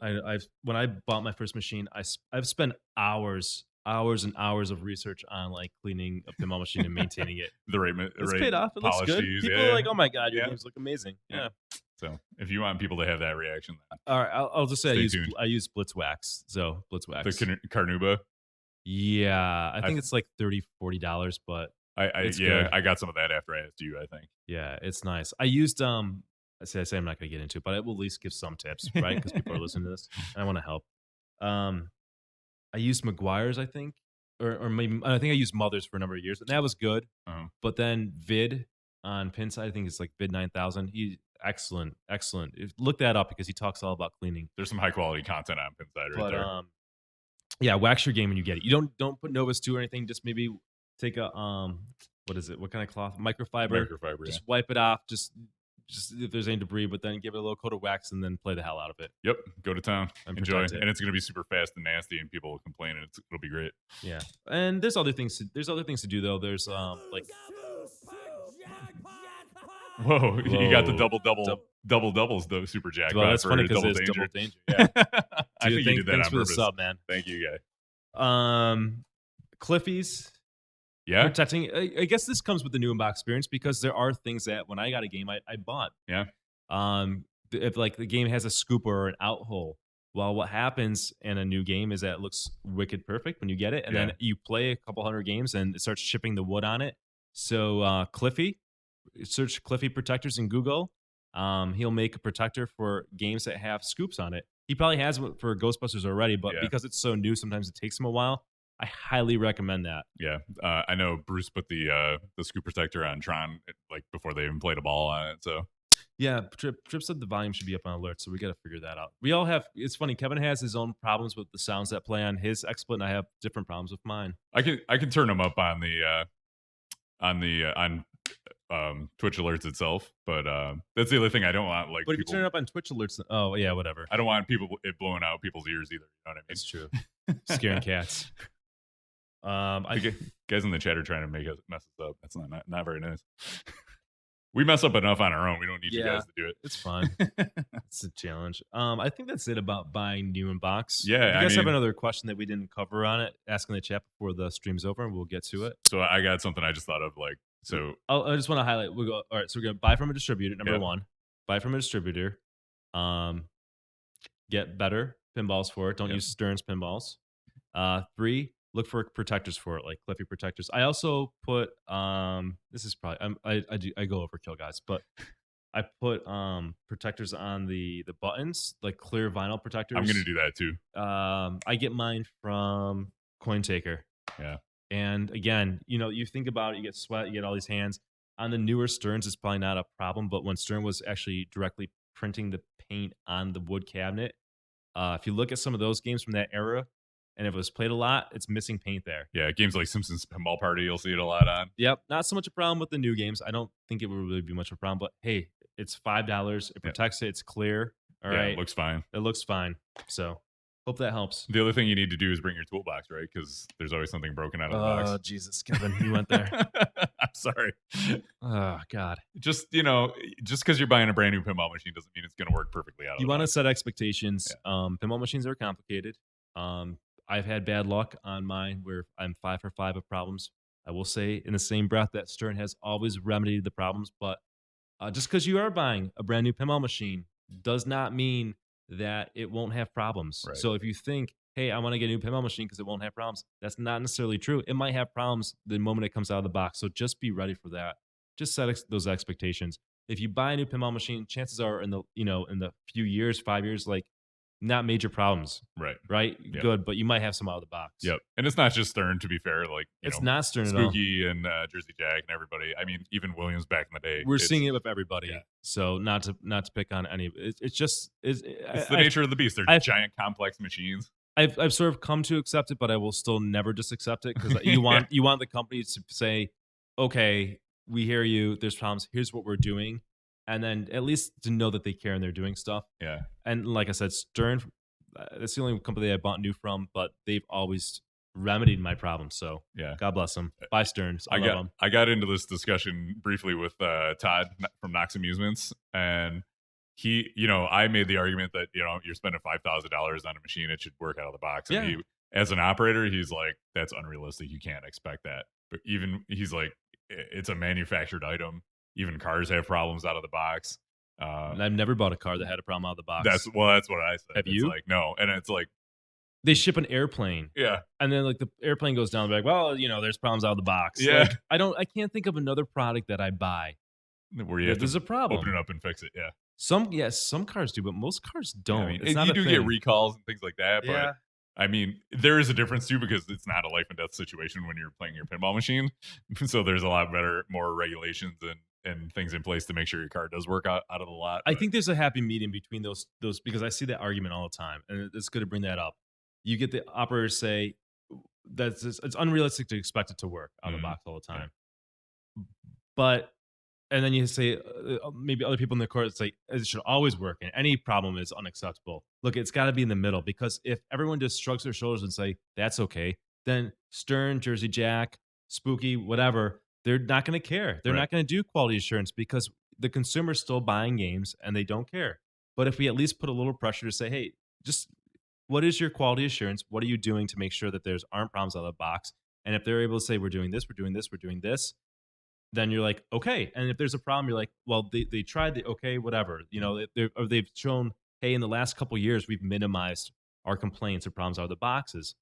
When I bought my first machine, I've spent hours and hours of research on, like, cleaning a pinball machine and maintaining it. It's paid off. It looks good. People are like, "Oh my God, your games look amazing." Yeah. So if you want people to have that reaction, all right, I'll just say I use Blitz Wax. So Blitz Wax. The Carnuba. Yeah, I think it's like $30-$40, but I got some of that after I asked you, I think. Yeah, it's nice. I used I say I'm not going to get into it, but I will at least give some tips, right? Because people are listening to this, and I want to help. I used McGuire's, I think, or maybe I think I used Mother's for a number of years, and that was good. But then Vid on Pinside, I think it's like Vid 9000. He's excellent. Look that up, because he talks all about cleaning. There's some high quality content on Pinside right there. Yeah, wax your game when you get it. You don't put Novus 2 or anything. Just maybe take a what is it? What kind of cloth? Microfiber. Just wipe it off. Just if there's any debris, but then give it a little coat of wax and then play the hell out of it. Yep, go to town, enjoy, and it's going to be super fast and nasty, and people will complain, and it'll be great. Yeah, and there's other things to do though. There's like, whoa, you got the double doubles though, super jackpot. Well, that's funny because it's double danger. Yeah, I think you did that thanks on for purpose. the sub, man. Thank you, guy. Cliffies. Yeah. Protecting. I guess this comes with the new unbox experience, because there are things that when I got a game, I bought. Yeah. If like the game has a scooper or an out hole, well, what happens in a new game is that it looks wicked perfect when you get it, and then you play a couple hundred games and it starts chipping the wood on it. So Cliffy, search Cliffy protectors in Google. He'll make a protector for games that have scoops on it. He probably has one for Ghostbusters already, but because it's so new, sometimes it takes him a while. I highly recommend that. Yeah, I know Bruce put the scoop protector on Tron like before they even played a ball on it. So yeah, Trip said the volume should be up on alert, so we got to figure that out. We all have. It's funny. Kevin has his own problems with the sounds that play on his XSplit, and I have different problems with mine. I can turn them up on Twitch alerts itself, but that's the other thing I don't want. Like, but if you turn it up on Twitch alerts, oh yeah, whatever. I don't want it blowing out people's ears either. You know what I mean? It's true. Scaring cats. Guys in the chat are trying to make us mess us up. That's not very nice. We mess up enough on our own. We don't need you guys to do it. It's fine. It's a challenge. I think that's it about buying new in box. Yeah. If you guys have another question that we didn't cover on it, ask in the chat before the stream's over, and we'll get to it. So I got something I just thought of. Like, so I just want to highlight. We'll go. All right. So we're gonna buy from a distributor. Number one, buy from a distributor. get better pinballs for it. Don't use Stern's pinballs. 3, look for protectors for it, like Cliffy protectors. I also put this is probably I go overkill, guys, but I put protectors on the buttons, like clear vinyl protectors. I'm gonna do that too. I get mine from CoinTaker. Yeah. And again, you think about it, you get sweat, you get all these hands. On the newer Sterns, it's probably not a problem, but when Stern was actually directly printing the paint on the wood cabinet, if you look at some of those games from that era, and if it was played a lot, it's missing paint there. Yeah, games like Simpsons Pinball Party, you'll see it a lot on. Yep, not so much a problem with the new games. I don't think it would really be much of a problem, but hey, it's $5. It protects it. It's clear. All right. It looks fine. It looks fine. So hope that helps. The other thing you need to do is bring your toolbox, right? Because there's always something broken out of the box. Oh, Jesus, Kevin, you went there. I'm sorry. Oh, God. Just because you're buying a brand new pinball machine doesn't mean it's going to work perfectly out of the box. You want to set expectations. Yeah. Pinball machines are complicated. I've had bad luck on mine where I'm 5 for 5 of problems. I will say in the same breath that Stern has always remedied the problems, but just because you are buying a brand new pinball machine does not mean that it won't have problems. Right. So if you think, hey, I want to get a new pinball machine because it won't have problems, that's not necessarily true. It might have problems the moment it comes out of the box. So just be ready for that. Just set those expectations. If you buy a new pinball machine, chances are in the few years, 5 years, like not major problems. Right. Yep. Good. But you might have some out of the box. Yep. And it's not just Stern, to be fair. Like it's not Stern at all. Spooky and Jersey Jack and everybody. I mean, even Williams back in the day. We're seeing it with everybody. Yeah. So not to pick on any. It's the nature of the beast. They're giant, complex machines. I've sort of come to accept it, but I will still never just accept it because you want the company to say, okay, we hear you. There's problems. Here's what we're doing. And then at least to know that they care and they're doing stuff. Yeah. And like I said, Stern, that's the only company I bought new from, but they've always remedied my problems. So yeah, God bless them. Bye, Stearns. I got into this discussion briefly with Todd from Knox Amusements, and he, I made the argument that you're spending $5,000 on a machine, it should work out of the box. And he, as an operator, he's like, that's unrealistic. You can't expect that. But even he's like, it's a manufactured item. Even cars have problems out of the box. I've never bought a car that had a problem out of the box. That's what I said. Have you? It's like, no. And it's like, they ship an airplane. Yeah. And then like the airplane goes down. They're like, well, there's problems out of the box. Yeah. Like, I can't think of another product that I buy where you have there's a problem. Open it up and fix it. Yeah. Some cars do, but most cars don't. Yeah, I mean, you do get recalls and things like that. But yeah. I mean, there is a difference too, because it's not a life and death situation when you're playing your pinball machine. So there's a lot more regulations and things in place to make sure your car does work out of the lot. I think there's a happy medium between those because I see that argument all the time, and it's good to bring that up. You get the operators say that it's unrealistic to expect it to work out of the box all the time. Yeah. But and then you say maybe other people in the court say it should always work, and any problem is unacceptable. Look, it's got to be in the middle, because if everyone just shrugs their shoulders and say that's okay, then Stern, Jersey Jack, Spooky, whatever, they're not going to care. They're not going to do quality assurance because the consumer's still buying games and they don't care. But if we at least put a little pressure to say, hey, just what is your quality assurance? What are you doing to make sure that aren't problems out of the box? And if they're able to say, we're doing this, we're doing this, then you're like, okay. And if there's a problem, you're like, well, they tried the okay, whatever. They've shown, hey, in the last couple of years, we've minimized our complaints or problems out of the boxes.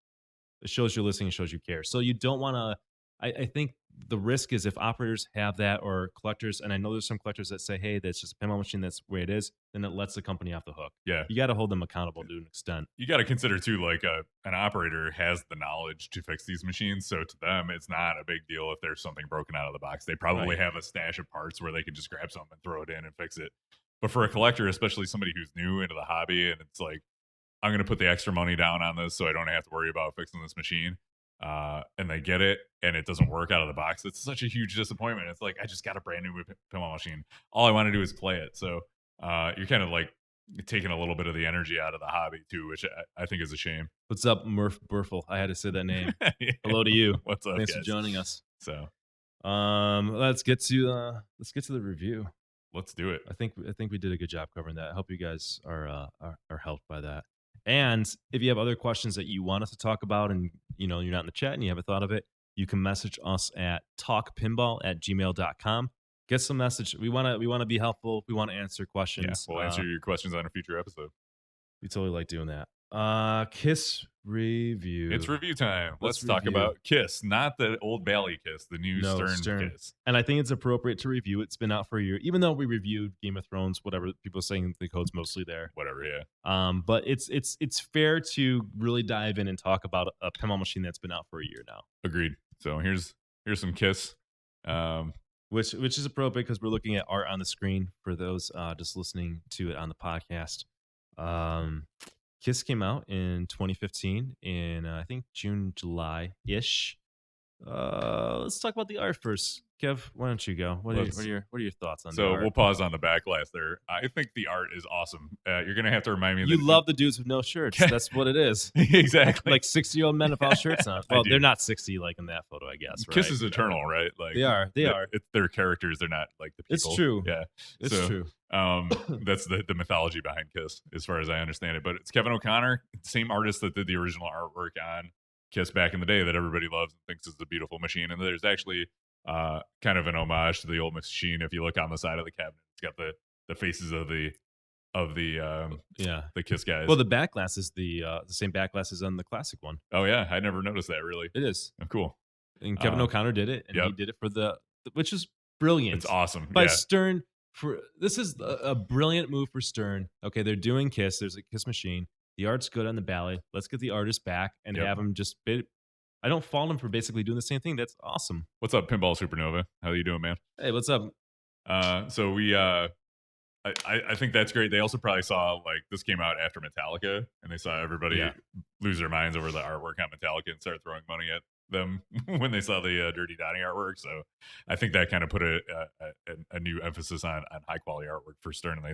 It shows you're listening, it shows you care. So you don't want to, I think the risk is if operators have that, or collectors, and I know there's some collectors that say, hey, that's just a pinball machine, that's where it is, then it lets the company off the hook. Yeah. You got to hold them accountable to an extent. You got to consider too, like an operator has the knowledge to fix these machines. So to them, it's not a big deal if there's something broken out of the box. They probably have a stash of parts where they can just grab something and throw it in and fix it. But for a collector, especially somebody who's new into the hobby, and it's like, I'm going to put the extra money down on this so I don't have to worry about fixing this machine. And they get it and it doesn't work out of the box. It's such a huge disappointment. It's like, I just got a brand new pinball machine. All I want to do is play it. So you're kind of like taking a little bit of the energy out of the hobby too, which I think is a shame. What's up, Murph Burfel? I had to say that name. Yeah. Hello to you. What's up? Thanks for joining us. So let's get to the review. Let's do it. I think we did a good job covering that. I hope you guys are helped by that. And if you have other questions that you want us to talk about, and you're not in the chat and you haven't thought of it, you can message us at talkpinball@gmail.com. Get some message. We want to be helpful. We want to answer questions. Yeah, we'll answer your questions on a future episode. We totally like doing that. Kiss review. It's review time. Let's Let's talk review. about Kiss, not the old Bally Kiss, the new Stern Kiss. And I think it's appropriate to review. It's been out for a year, even though we reviewed Game of Thrones, whatever people are saying the code's mostly there. Whatever, yeah. But it's fair to really dive in and talk about a pinball machine that's been out for a year now. Agreed. So here's some Kiss. Which is appropriate because we're looking at art on the screen for those just listening to it on the podcast. Kiss came out in 2015 in I think June, July-ish. Let's talk about the art first. Kev, why don't you go? What are your thoughts on the art? So we'll pause on the backlash there. I think the art is awesome. You're gonna have to remind me. You love the dudes with no shirts. That's what it is. Exactly. Like 60-year-old men without shirts on. Well, do. they're not 60 like in that photo, I guess. Right? Kiss is eternal, right? Like they are. It's their characters. They're not like the people. It's true. Yeah, it's true. That's the mythology behind Kiss, as far as I understand it. But it's Kevin O'Connor, same artist that did the original artwork on Kiss back in the day that everybody loves and thinks is a beautiful machine. And there's actually kind of an homage to the old machine. If you look on the side of the cabinet, it's got the faces of the Kiss guys. Well, the back glass is the same back glass as on the classic one. Oh yeah, I never noticed that. Really, it is. Oh, cool. And Kevin O'Connor did it, and he did it for which is brilliant. It's awesome. By Stern. This is a brilliant move for Stern. Okay, they're doing Kiss. There's a Kiss machine. The art's good on the Bally. Let's get the artist back and have him just bid. I don't fault him for basically doing the same thing. That's awesome. What's up, Pinball Supernova? How you doing, man? Hey, what's up? So we I think that's great. They also probably saw, like, this came out after Metallica, and they saw everybody lose their minds over the artwork on Metallica and start throwing money at them when they saw the Dirty Donnie artwork. So I think that kind of put a new emphasis on high quality artwork for Stern, and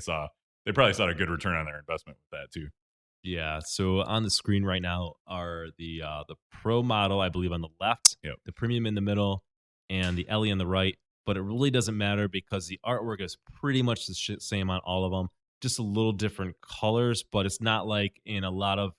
they probably saw a good return on their investment with that too. Yeah. So on the screen right now are the Pro model, I believe, on the left, the Premium in the middle, and the Ellie on the right. But it really doesn't matter because the artwork is pretty much the same on all of them, just a little different colors. But it's not like in a lot of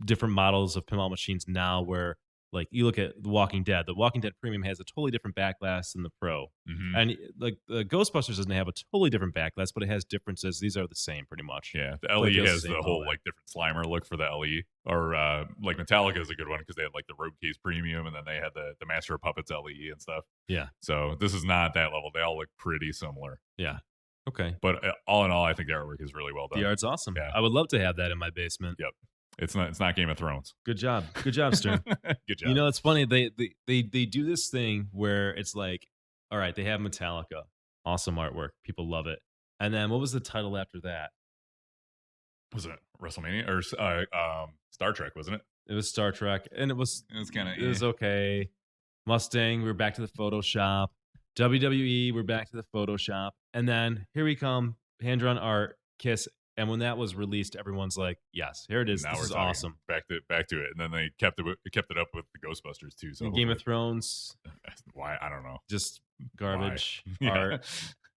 different models of pinball machines now where, like, you look at The Walking Dead. The Walking Dead Premium has a totally different back glass than the Pro. Mm-hmm. And like the Ghostbusters doesn't have a totally different back glass, but it has differences. These are the same pretty much. Yeah, the LE has the whole like different Slimer look for the LE. Or like Metallica is a good one because they had like the Rogue Case Premium, and then they had the Master of Puppets LE and stuff. Yeah. So this is not that level. They all look pretty similar. Yeah. Okay. But all in all, I think the artwork is really well done. The art's awesome. Yeah. I would love to have that in my basement. Yep. It's not Game of Thrones. Good job, Stern. Good job. You know, it's funny. They do this thing where it's like, all right, they have Metallica, awesome artwork, people love it, and then what was the title after that? Was it WrestleMania or Star Trek? Wasn't it? It was Star Trek, and it was kind of it was okay. Mustang, we're back to the Photoshop. WWE, we're back to the Photoshop, and then here we come, hand drawn art, Kiss. And when that was released, everyone's like, "Yes, here it is. This is awesome." Back to it, and then they kept it up with the Ghostbusters too. So Game of Thrones, why I don't know, just garbage Yeah. art.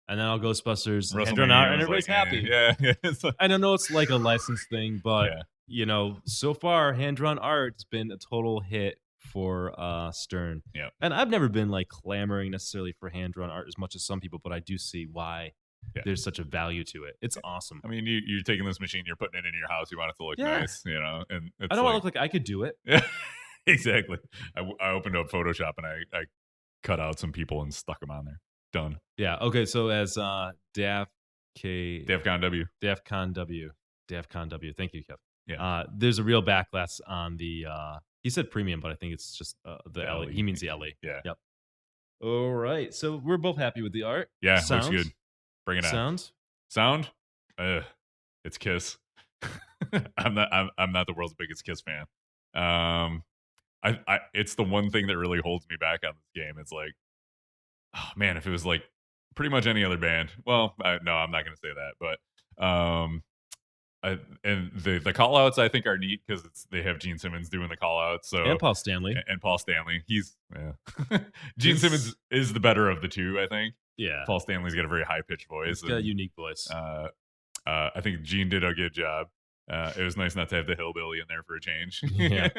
And then all Ghostbusters, WrestleMania and everybody's like, happy. Yeah, I don't know, it's like a license thing, but you know, so far hand drawn art has been a total hit for Stern. Yeah, and I've never been like clamoring necessarily for hand drawn art as much as some people, but I do see why. Yeah. There's such a value to it. It's awesome. I mean, you're taking this machine, you're putting it in your house. You want it to look nice, you know. And it's I don't want to look like I could do it. Yeah, exactly. I opened up Photoshop and I cut out some people and stuck them on there. Done. Yeah. Okay. So as DAFCON W. Thank you, Kev. Yeah. There's a real backlash on the. He said premium, but I think it's just the LE. He means the LE. Yeah. Yep. All right. So we're both happy with the art. Yeah. Sounds Looks good. Bring it on. Sound? It's Kiss. I'm not the world's biggest Kiss fan. It's the one thing that really holds me back on this game. It's like, oh man, if it was like pretty much any other band. Well, no, I'm not going to say that, but and the call outs I think are neat because they have Gene Simmons doing the call outs. So and Paul Stanley. Gene Simmons is the better of the two, I think. Yeah, Paul Stanley's got a very high pitched voice. He's got a unique voice. I think Gene did a good job. It was nice not to have the hillbilly in there for a change. Yeah.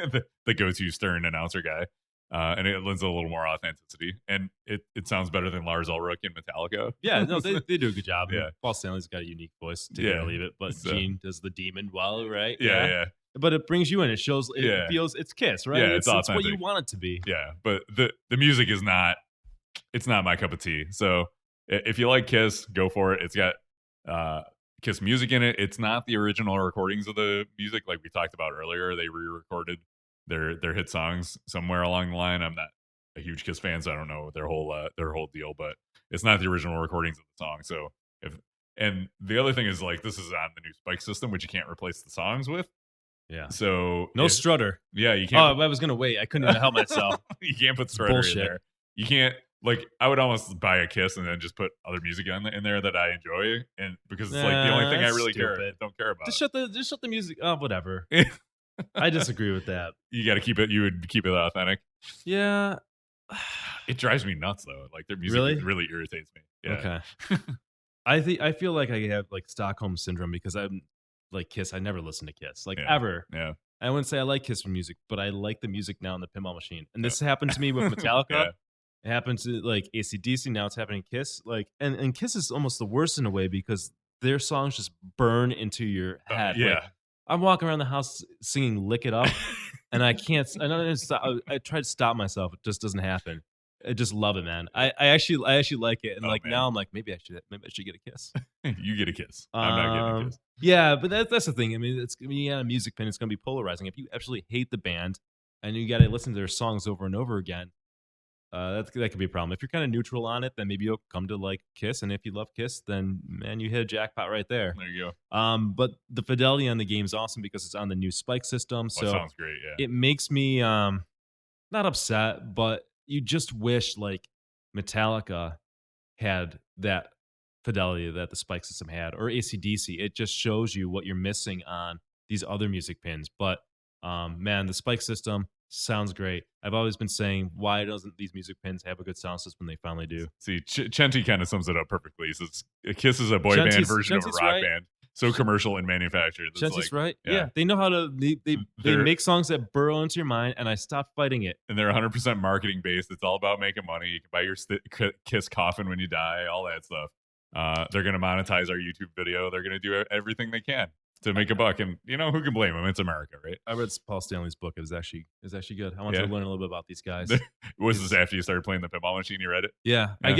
the go-to Stern announcer guy. and it lends a little more authenticity, and it sounds better than Lars Ulrich in Metallica. Yeah, no, they do a good job. Yeah. Paul Stanley's got a unique voice, take it or leave it, but So- Gene does the demon well, right? yeah. But it brings you in. It shows. It Yeah. feels it's Kiss, right? Yeah, it's what you authentic. want it to be. Yeah, but the music is not. It's not my cup of tea. So if you like Kiss, go for it. It's got Kiss music in it. It's not the original recordings of the music like we talked about earlier. They re-recorded their hit songs somewhere along the line. I'm not a huge Kiss fan, so I don't know their whole deal, but it's not the original recordings of the song. So and the other thing is like this is on the new Spike system, which you can't replace the songs with. Yeah. So No strutter. Yeah, you can't. Oh, I was gonna wait. I couldn't even help myself. You can't put Strutter Bullshit. in there. You can't like. I would almost buy a Kiss and then just put other music in there that I enjoy, and because it's like the only thing I That's really stupid. don't care about. Just shut the music. Oh, whatever. I disagree with that. You got to keep it. You would keep it authentic. Yeah. It drives me nuts though. Like their music really irritates me. Yeah. Okay. I feel like I have like Stockholm syndrome because I'm like Kiss. I never listen to Kiss like ever. Yeah. I wouldn't say I like Kiss music, but I like the music now in the pinball machine. And this happened to me with Metallica. Yeah. It happened to like AC/DC. Now it's happening to Kiss. Like, and Kiss is almost the worst in a way because their songs just burn into your head. Yeah. Like, I'm walking around the house singing "Lick It Up," and I can't. I try to stop myself. It just doesn't happen. I just love it, man. I actually like it, and Oh, like man. now I'm like maybe I should get a Kiss. You get a Kiss. I'm not getting a Kiss. Yeah, but that's the thing. I mean, it's when you got a music pin, it's going to be polarizing. If you absolutely hate the band and you got to listen to their songs over and over again, that could be a problem. If you're kind of neutral on it, then maybe you'll come to like Kiss. And if you love Kiss, then man, you hit a jackpot right there. There you go. But the fidelity on the game is awesome because it's on the new Spike system. That So sounds great. Yeah. it makes me not upset, but you just wish like Metallica had that fidelity that the Spike system had, or AC/DC. It just shows you what you're missing on these other music pins. But man, the Spike system sounds great. I've always been saying, why doesn't these music pins have a good sound system? They finally do. See, Chenty kind of sums it up perfectly. So Kiss is a boy band Chenty's- version of a Chenty's rock right. band. So commercial and manufactured. It's Chenty's like, right. yeah. Yeah, they know how to. They They're- make songs that burrow into your mind, and I stopped fighting it. And they're 100% marketing based. It's all about making money. You can buy your Kiss coffin when you die, all that stuff. They're going to monetize our YouTube video. They're going to do everything they can to make a buck. And you know, who can blame them? It's America, right? I read Paul Stanley's book. It was actually good. I wanted Yeah. to learn a little bit about these guys. Was this after you started playing the pinball machine? You read it? Yeah, I Yeah,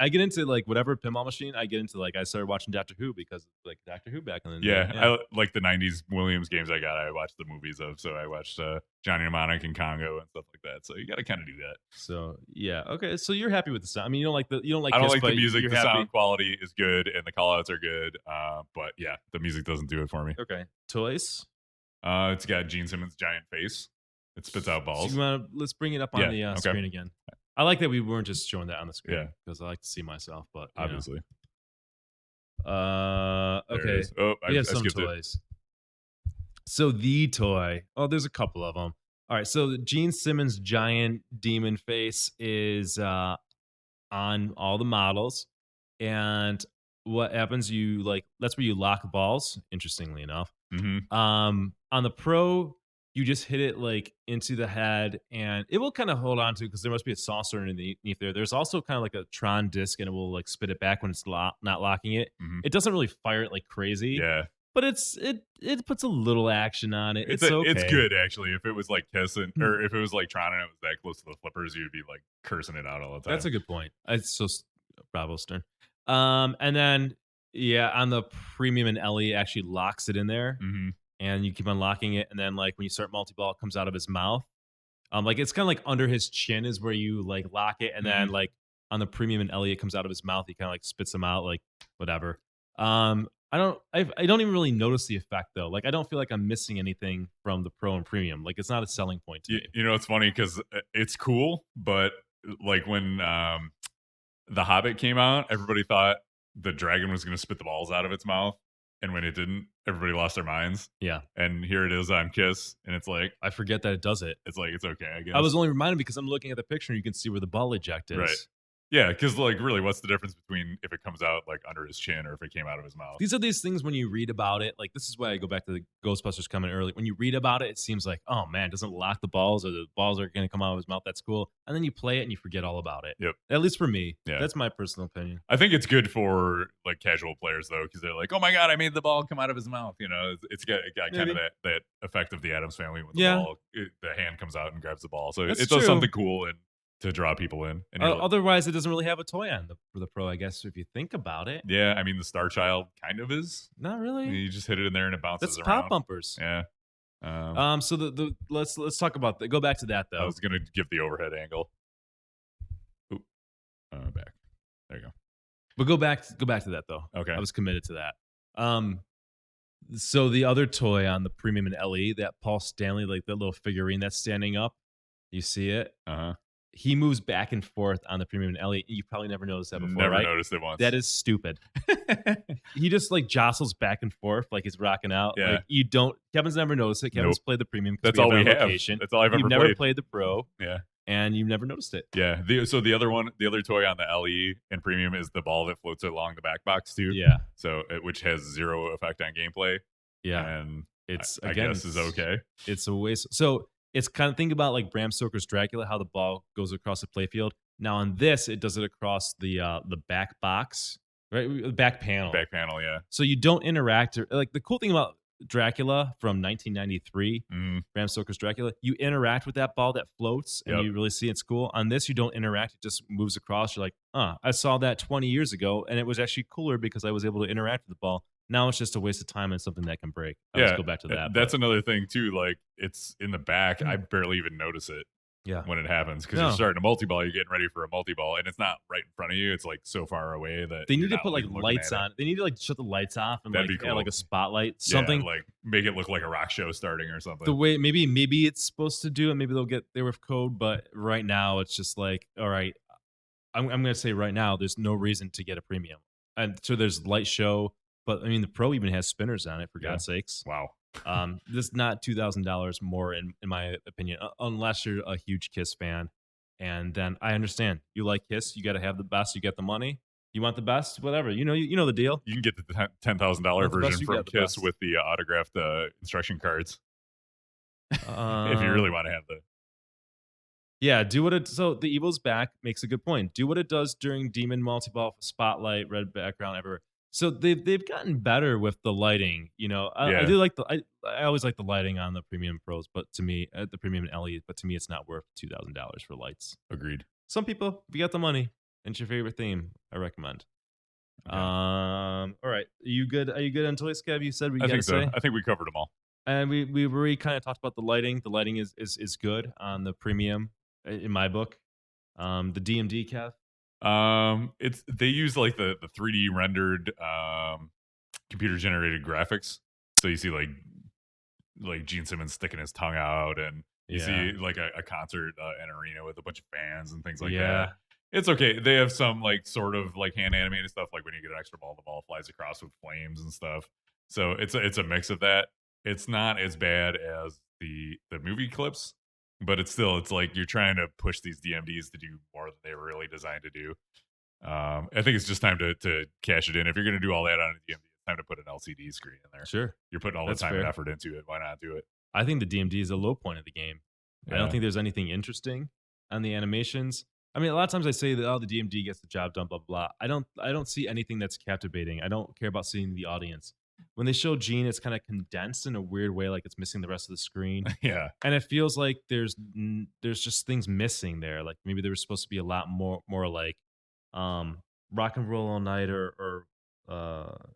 get into like whatever pinball machine. I get into like I started watching Doctor Who because like Doctor Who back in the day. Yeah. I like the 90s Williams games I watched the movies of. So I watched Johnny Mnemonic and Congo and stuff like that. So you got to kind of do that. So yeah, okay. So you're happy with the sound? I mean, you don't like I don't Kiss, like the but music. You're The happy. sound quality is good and the call outs are good. But yeah, the music doesn't do it for me. Okay, toys. It's got Gene Simmons' giant face. It spits out balls. So let's bring it up on Yeah, the okay. screen again. I like that we weren't just showing that on the screen Yeah. because I like to see myself. But you know. Obviously. Okay. There it is. Oh, We I have some skipped it. toys. So the toy. Oh, there's a couple of them. All right. So Gene Simmons' giant demon face is on all the models, and what happens? You like that's where you lock balls. Interestingly enough, Mm-hmm. on the Pro, you just hit it like into the head, and it will kind of hold on to because there must be a saucer underneath there. There's also kind of like a Tron disc, and it will like spit it back when it's not locking it. Mhm. It doesn't really fire it like crazy. Yeah. But it puts a little action on it. It's okay. It's good actually. If it was like Kiss or Hmm. if it was like Tron and it was that close to the flippers, you'd be like cursing it out all the time. That's a good point. It's so bravo Stern. And then yeah, on the premium and Ellie actually locks it in there, Mm-hmm. and you keep unlocking it, and then like when you start multi-ball, it comes out of his mouth. Like it's kind of like under his chin is where you like lock it, and then like on the premium and Ellie, it comes out of his mouth. He kind of like spits them out, like whatever. I don't even really notice the effect though. Like I don't feel like I'm missing anything from the Pro and Premium. Like it's not a selling point to me. You know, it's funny because it's cool, but like when The Hobbit came out, everybody thought the dragon was going to spit the balls out of its mouth, and when it didn't, everybody lost their minds. Yeah. And here it is on Kiss, and it's like I forget that it does it. it's okay. I guess I was only reminded because I'm looking at the picture and you can see where the ball eject is. Right. Yeah, because like really, what's the difference between if it comes out like under his chin or if it came out of his mouth? These are these things when you read about it. Like, this is why I go back to the Ghostbusters comment early. When you read about it, it seems like, oh man, doesn't lock the balls or the balls are going to come out of his mouth. That's cool. And then you play it and you forget all about it. Yep. At least for me. Yeah. That's my personal opinion. I think it's good for like casual players though, because they're like, oh my god, I made the ball come out of his mouth. You know, it got kind of Maybe. that effect of the Addams Family when the Yeah. ball, the hand comes out and grabs the ball. So That's it does true. something cool and to draw people in. And you're like, Otherwise, it doesn't really have a toy on for the Pro, I guess, if you think about it. yeah, I mean the Star Child kind of is. Not really. You just hit it in there and it bounces That's around. pop bumpers. Yeah. So let's talk about go back to that I though. was gonna give the overhead angle. Oop. Back. There you go. But go back to that though. Okay. I was committed to that. So the other toy on the premium and LE, that Paul Stanley, like that little figurine that's standing up, you see it? Uh-huh. He moves back and forth on the premium and LE. You probably never noticed that before, Never right? noticed it once. That is stupid. He just like jostles back and forth like he's rocking out. Yeah. Like you don't. Kevin's never noticed it. Kevin's played the premium. 'Cause That's all we it on have. location. That's all I've You've ever never played. played the Pro. Yeah. And you've never noticed it. Yeah. So the other toy on the LE and premium is the ball that floats along the back box too. Yeah. So which has zero effect on gameplay. Yeah. And It's I again, guess is okay. It's a waste. So it's kind of think about like Bram Stoker's Dracula, how the ball goes across the playfield. Now on this, it does it across the back box, right? The back panel. Back panel, yeah. So you don't interact. Like the cool thing about Dracula from 1993, Bram Stoker's Dracula, you interact with that ball that floats and Yep. you really see it's cool. On this, you don't interact. It just moves across. You're like, I saw that 20 years ago and it was actually cooler because I was able to interact with the ball. Now it's just a waste of time and something that can break. Let's go back to that. That's another thing too. Like it's in the back. I barely even notice it. Yeah. When it happens, because No. you're starting a multi-ball, you're getting ready for a multi-ball, and it's not right in front of you. It's like so far away that They you're need to not put like even looking lights at it. on. They need to like shut the lights off and That'd like be add cool. like a spotlight, Yeah, something. like make it look like a rock show starting or something. The way maybe it's supposed to do, and maybe they'll get there with code. But right now, it's just like, all right, I'm gonna say right now, there's no reason to get a premium, and so there's light show. But I mean, the Pro even has spinners on it, for Yeah. God's sakes. Wow. This is not $2,000 more in my opinion, unless you're a huge Kiss fan. And then I understand you like Kiss, you got to have the best. You get the money, you want the best, whatever. You know the deal. You can get the $10,000 Want the best, version you from got the Kiss best. with the autographed instruction cards if you Um, really want to have the. Yeah, do what it. So the Evil's Back makes a good point. Do what it does during Demon Multi-Ball, Spotlight, red background, everywhere. So they've gotten better with the lighting. You know, I Yeah. do like I always like the lighting on the premium Pros, but to me, the premium and LE, but to me, it's not worth $2,000 for lights. Agreed. Some people, if you got the money and it's your favorite theme, I recommend. Okay. All right, are you good on toys, Kev? You said we I got to think so. say, I think we covered them all. and we already kind of talked about the lighting. The lighting is good on the premium, in my book. The DMD, Kev. It's they use like the 3D rendered computer generated graphics. So you see like Gene Simmons sticking his tongue out, and you see like a concert an arena with a bunch of fans and things like that. It's okay. They have some like sort of like hand animated stuff, like when you get an extra ball, the ball flies across with flames and stuff. So it's a mix of that. It's not as bad as the movie clips, but it's like you're trying to push these DMDs to do more than they were really designed to do. I think it's just time to cash it in. If you're going to do all that on a DMD, it's time to put an LCD screen in there. Sure. You're putting all That's the time fair. and effort into it. Why not do it? I think the DMD is a low point of the game. I Yeah. don't think there's anything interesting on the animations. I mean, a lot of times I say that the DMD gets the job done, blah blah. I don't see anything that's captivating. I don't care about seeing the audience. When they show Gene, it's kind of condensed in a weird way, like it's missing the rest of the screen, Yeah. and it feels like there's just things missing there. Like maybe there was supposed to be a lot more like Rock and Roll All Night or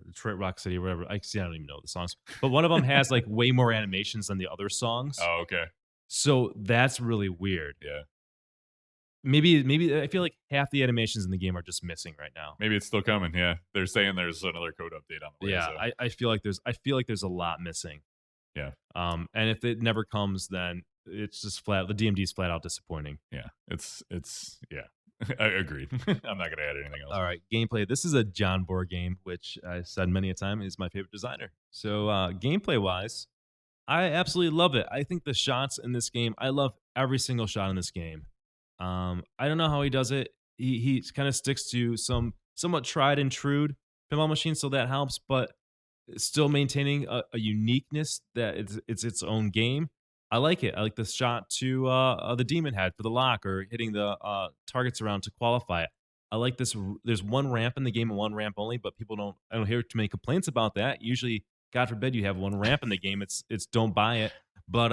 Detroit Rock City or whatever. I don't even know the songs, but one of them has like way more animations than the other songs. Oh, okay. So that's really weird. Yeah. Maybe I feel like half the animations in the game are just missing right now. Maybe it's still coming. Yeah. They're saying there's another code update on the way. Yeah, so. I feel like there's a lot missing. Yeah. And if it never comes, then it's just flat. The DMD is flat out disappointing. Yeah. It's yeah. I agreed. I'm not gonna add anything else. All right, gameplay. This is a John Bohr game, which I said many a time is my favorite designer. So gameplay wise, I absolutely love it. I think the shots in this game, I love every single shot in this game. I don't know how he does it. he kind of sticks to some somewhat tried and true pinball machines, so that helps. But still maintaining a uniqueness that it's its own game. I like it. I like the shot to the demon head for the lock, or hitting the targets around to qualify it. I like this. There's one ramp in the game and one ramp only, but people don't. I don't hear too many complaints about that. Usually, God forbid, you have one ramp in the game. It's don't buy it. But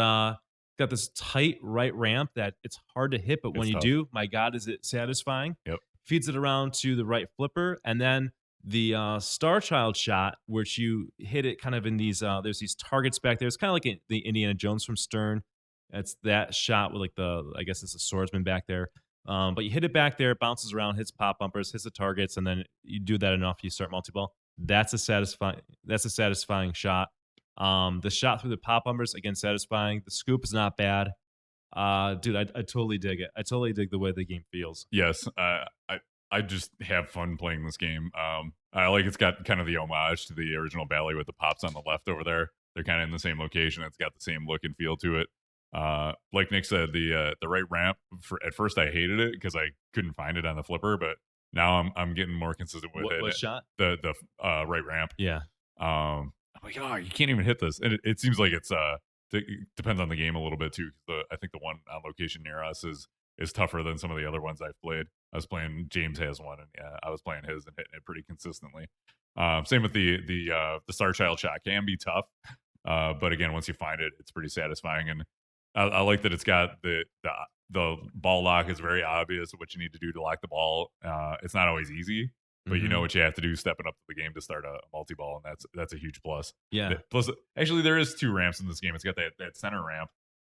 got this tight right ramp that it's hard to hit, but when It's you tough. do, my God, is it satisfying? Yep. Feeds it around to the right flipper, and then the Star Child shot, which you hit it kind of in these. There's these targets back there. It's kind of like the Indiana Jones from Stern. It's that shot with like I guess it's a swordsman back there. But you hit it back there, it bounces around, hits pop bumpers, hits the targets, and then you do that enough, you start multi-ball. That's a satisfying shot. The shot through the pop bumpers, again, satisfying. The scoop is not bad. Dude, I totally dig it. I totally dig the way the game feels. Yes, I just have fun playing this game. I like it's got kind of the homage to the original Bally with the pops on the left over there. They're kind of in the same location. It's got the same look and feel to it. Like Nick said, the right ramp. At first, I hated it because I couldn't find it on the flipper, but now I'm getting more consistent with it. What shot? The right ramp. Yeah. I'm like, oh, you can't even hit this, and it seems like it's it depends on the game a little bit too. I think the one on location near us is tougher than some of the other ones I've played. I was playing, James has one, and yeah, I was playing his and hitting it pretty consistently. Same with the Star Child shot can be tough, but again, once you find it, it's pretty satisfying. And I like that it's got the ball lock is very obvious what you need to do to lock the ball. It's not always easy, but you know what you have to do stepping up to the game to start a multi-ball, and that's a huge plus. Yeah. Plus, actually, there is 2 ramps in this game. It's got that center ramp.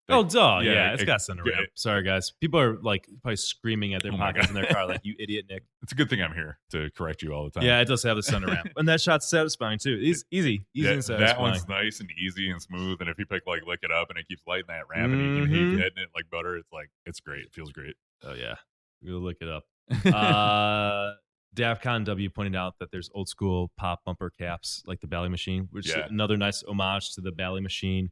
Oh, duh. yeah, Yeah, it's it- got center yeah, ramp. Sorry, guys. People are like probably screaming at their Oh my pockets God. in their car, like, you idiot, Nick. It's a good thing I'm here to correct you all the time. Yeah, it does have the center ramp. And that shot's satisfying, too. It's easy Yeah, and satisfying. that one's nice and easy and smooth. And if you pick lick it up and it keeps lighting that ramp and you can keep hitting it like butter, it's great. It feels great. Oh, yeah. We'll look it up. DAFCON W pointed out that there's old school pop bumper caps like the Bally machine, which is Yeah. another nice homage to the Bally machine.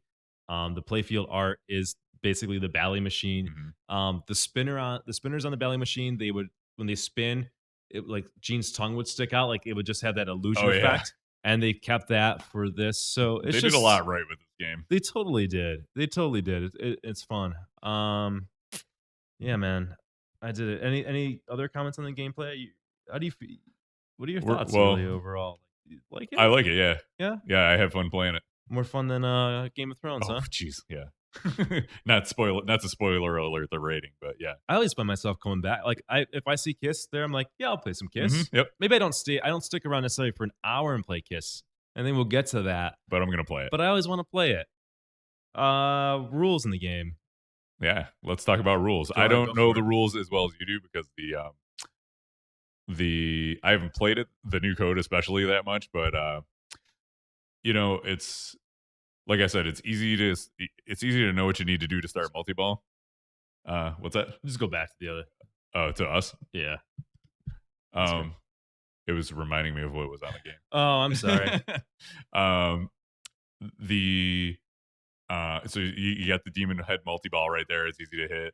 The playfield art is basically the Bally machine. Mhm. The spinners on the Bally machine, they would, when they spin, it like Gene's tongue would stick out, like it would just have that illusion Oh, yeah. effect. And they kept that for this, so it's They just did a lot right with this game. They totally did. It's fun. Yeah, man, I did it. Any other comments on the gameplay? How do you feel? What are your thoughts really overall? You like it? I like it. Yeah. Yeah? Yeah. I have fun playing it. More fun than Game of Thrones, Oh, huh? jeez. Yeah. Not a spoiler alert, the rating, but yeah. I always find myself coming back. Like if I see Kiss there, I'm like, yeah, I'll play some Kiss. Mhm, yep. Maybe I don't stick around necessarily for an hour and play Kiss. And then we'll get to that. But I'm going to play it. But I always want to play it. Rules in the game. Yeah. Let's talk about rules. I Go don't know for the it. rules as well as you do because I haven't played it, the new code especially that much, but it's like I said, it's easy to know what you need to do to start multi-ball. What's that? Just go back to the other. Oh, to us. Yeah. That's good. It was reminding me of what was on the game. Oh, I'm sorry. So you got the demon head multi-ball right there. It's easy to hit.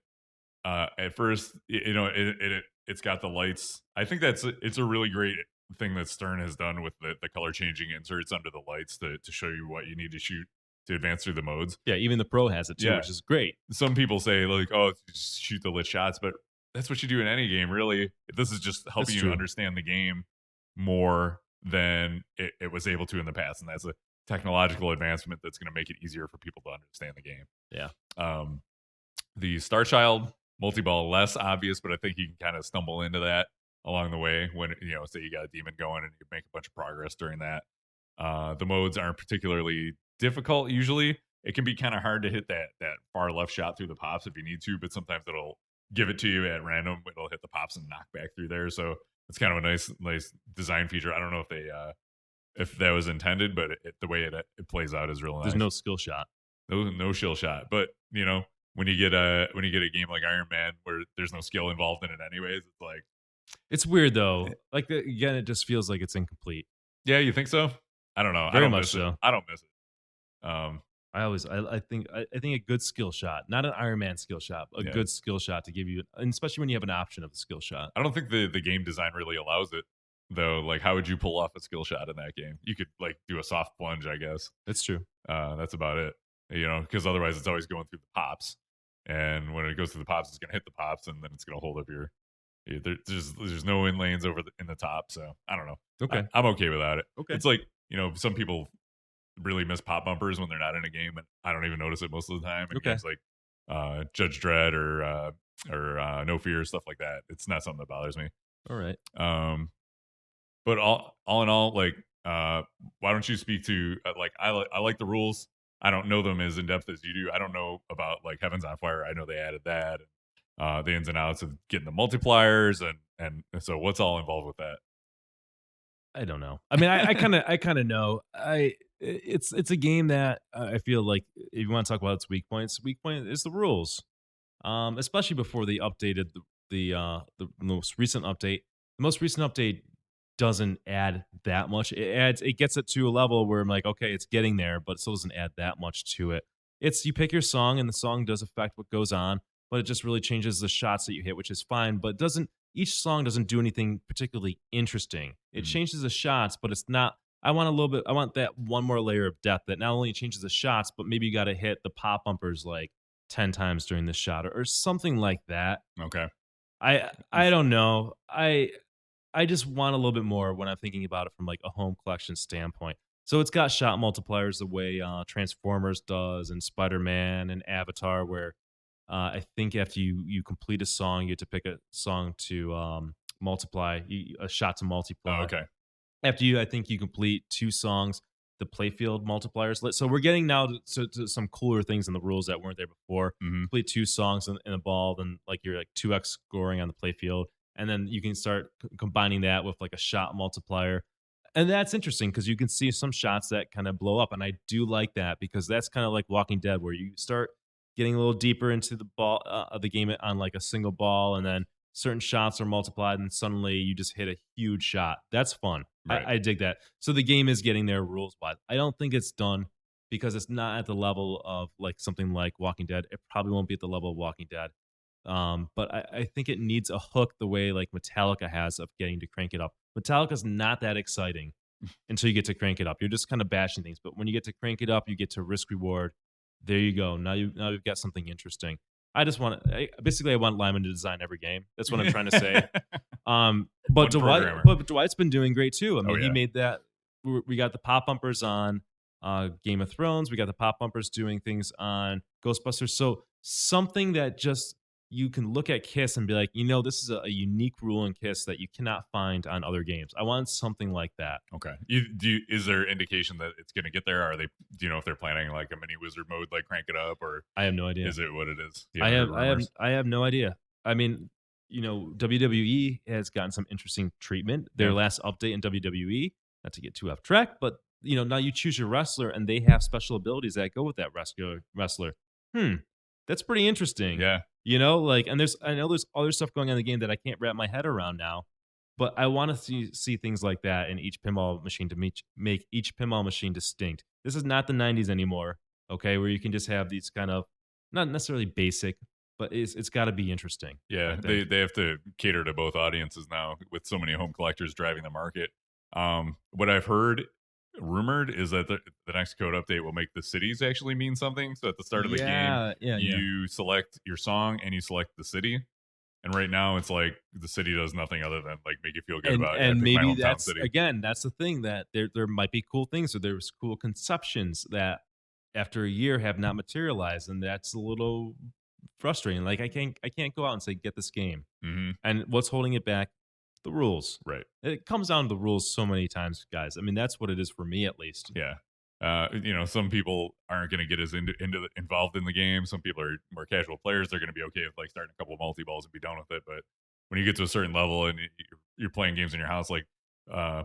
At first, it's got the lights. I think it's a really great thing that Stern has done with the color changing inserts under the lights to show you what you need to shoot to advance through the modes. Yeah, even the pro has it too, Yeah. which is great. Some people say like, oh, just shoot the lit shots, but that's what you do in any game, really. This is just helping That's you true. understand the game more than it was able to in the past, and that's a technological advancement that's going to make it easier for people to understand the game. Yeah. The Star Child multi-ball less obvious, but I think you can kind of stumble into that along the way when say you got a demon going and you make a bunch of progress during that. The modes aren't particularly difficult usually. It can be kind of hard to hit that far left shot through the pops if you need to, but sometimes it'll give it to you at random. It'll hit the pops and knock back through there. So it's kind of a nice design feature. I don't know if that was intended, but the way it plays out is real nice. There's no skill shot. No shill shot, but when you get a game like Iron Man where there's no skill involved in it anyways, it's like, It's weird though. Like again, it just feels like it's incomplete. yeah, you think so? I don't know. Very I don't much miss so. it. I don't miss it. I think a good skill shot, not an Iron Man skill shot, a Yeah. good skill shot to give you, and especially when you have an option of a skill shot. I don't think the game design really allows it though. Like, how would you pull off a skill shot in that game? You could like do a soft plunge, I guess. That's true. That's about it. Because otherwise it's always going through the pops, and when it goes through the pops, it's gonna hit the pops, and then it's gonna hold up your. There's no in lanes in the top, so I don't know. Okay. I'm okay without it. Okay. It's like some people really miss pop bumpers when they're not in a game, and I don't even notice it most of the time. In Okay. games like Judge Dredd or No Fear, stuff like that. It's not something that bothers me. All right. But all in all, like, why don't you speak to like I like the rules. I don't know them as in depth as you do. I don't know about like Heavens on Fire. I know they added that, the ins and outs of getting the multipliers, and so what's all involved with that? I don't know. I mean, I kind of know. It's a game that I feel like if you want to talk about its weak point is the rules. Especially before they updated the most recent update. The most recent update doesn't add that much. It gets it to a level where I'm like, okay, it's getting there, but it still doesn't add that much to it. It's you pick your song and the song does affect what goes on, but it just really changes the shots that you hit, which is fine, but each song doesn't do anything particularly interesting. It changes the shots, but it's not. I want that one more layer of depth that not only changes the shots, but maybe you got to hit the pop bumpers like 10 times during the shot or something like that. Okay. I don't know. I just want a little bit more when I'm thinking about it from like a home collection standpoint. So it's got shot multipliers the way Transformers does and Spider-Man and Avatar, where I think after you complete a song, you get to pick a song to multiply, a shot to multiply. Oh, okay. After I think you complete 2 songs, the playfield multipliers. So we're getting now to some cooler things in the rules that weren't there before. Mm-hmm. Complete 2 songs in a ball, then like you're like 2x scoring on the playfield, and then you can start combining that with like a shot multiplier. And that's interesting because you can see some shots that kind of blow up, and I do like that because that's kind of like Walking Dead, where you start getting a little deeper into the ball of the game on like a single ball, and then certain shots are multiplied, and suddenly you just hit a huge shot. That's fun. Right. I dig that. So the game is getting there rules wise. I don't think it's done because it's not at the level of like something like Walking Dead. It probably won't be at the level of Walking Dead. But I think it needs a hook the way like Metallica has of getting to crank it up. Metallica's not that exciting until you get to crank it up. You're just kind of bashing things. But when you get to crank it up, you get to risk reward. There you go. Now you've got something interesting. I want Lyman to design every game. That's what I'm trying to say. But Dwight's been doing great too. I mean, he made that. We got the pop bumpers on Game of Thrones. We got the pop bumpers doing things on Ghostbusters. So something that just you can look at KISS and be like, this is a unique rule in KISS that you cannot find on other games. I want something like that. Okay. Is there indication that it's going to get there? Do you know if they're planning like a mini wizard mode, like crank it up, or I have no idea. Is it what it is? I have no idea. I mean, WWE has gotten some interesting treatment. Their last update in WWE, not to get too off track, but now you choose your wrestler and they have special abilities that go with that wrestler. That's pretty interesting. Yeah. And I know there's other stuff going on in the game that I can't wrap my head around now, but I want to see things like that in each pinball machine to make each pinball machine distinct. This is not the 90s anymore, okay, where you can just have these kind of not necessarily basic, but it's got to be interesting. Yeah, they have to cater to both audiences now with so many home collectors driving the market. What I've rumored is that the next code update will make the cities actually mean something. So at the start of the game, you select your song and you select the city. And right now it's like the city does nothing other than like make you feel good about it. And maybe that's the thing, that there might be cool things, or there's cool conceptions that after a year have not materialized, and that's a little frustrating. Like I can't go out and say get this game. Mm-hmm. And what's holding it back? The rules. Right. It comes down to the rules so many times, guys. I mean, that's what it is for me, at least. Yeah. Some people aren't going to get as involved in the game. Some people are more casual players. They're going to be okay with like starting a couple of multi-balls and be done with it. But when you get to a certain level and you're playing games in your house, like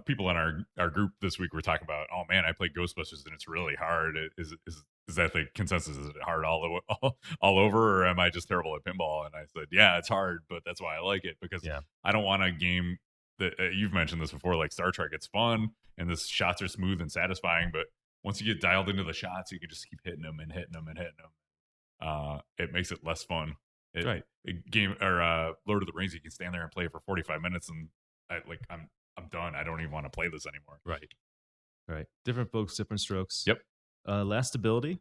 people in our group this week were talking about, oh man, I played Ghostbusters and it's really hard. Is that the consensus? Is it hard all over, or am I just terrible at pinball? And I said, yeah, it's hard, but that's why I like it, because I don't want a game that you've mentioned this before, like Star Trek. It's fun and the shots are smooth and satisfying, but once you get dialed into the shots, you can just keep hitting them and hitting them and hitting them. It makes it less fun. Right. Game or Lord of the Rings, you can stand there and play it for 45 minutes, and I'm done. I don't even want to play this anymore. Right. Different folks, different strokes. Yep. Last ability.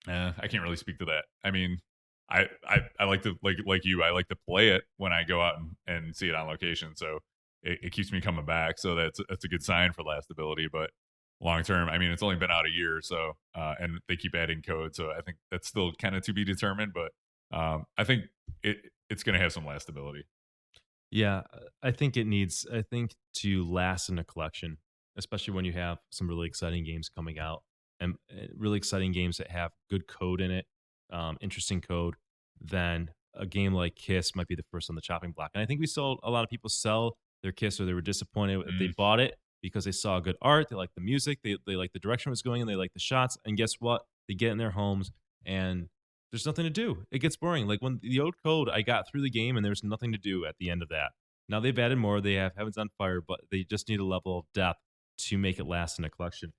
I can't really speak to that. I mean, I like to like you. I like to play it when I go out and see it on location. So it keeps me coming back. So that's a good sign for last ability. But long term, I mean, it's only been out a year, so and they keep adding code. So I think that's still kind of to be determined. But I think it's going to have some last ability. Yeah, I think it needs. I think to last in a collection, especially when you have some really exciting games coming out and really exciting games that have good code in it, interesting code, then a game like Kiss might be the first on the chopping block. And I think we saw a lot of people sell their Kiss, or they were disappointed that they bought it because they saw good art, they liked the music, they liked the direction it was going in, they liked the shots. And guess what? They get in their homes and there's nothing to do. It gets boring. Like when the old code, I got through the game and there's nothing to do at the end of that. Now they've added more. They have Heavens on Fire, but they just need a level of depth to make it last in a collection.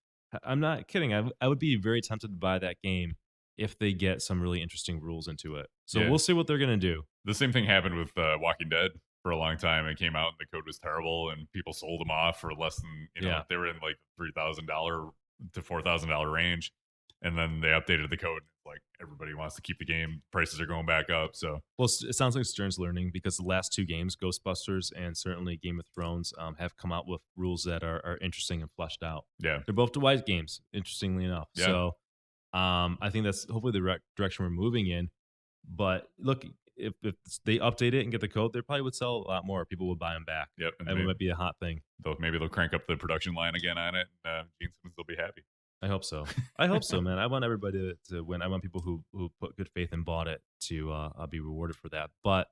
I'm not kidding. I would be very tempted to buy that game if they get some really interesting rules into it. So we'll see what they're going to do. The same thing happened with Walking Dead for a long time. It came out and the code was terrible, and people sold them off for less than, they were in like $3,000 to $4,000 range. And then they updated the code. Like everybody wants to keep the game. Prices are going back up. So, well, it sounds like Stern's learning because the last two games, Ghostbusters and certainly Game of Thrones, have come out with rules that are interesting and fleshed out. Yeah, they're both device games, interestingly enough. Yeah. So, I think that's hopefully the direction we're moving in. But look, if they update it and get the code, they probably would sell a lot more. People would buy them back. Yep, and it might be a hot thing. Maybe they'll crank up the production line again on it. And Gene Simmons will be happy. I hope so. I hope so, man. I want everybody to win. I want people who put good faith and bought it to be rewarded for that. But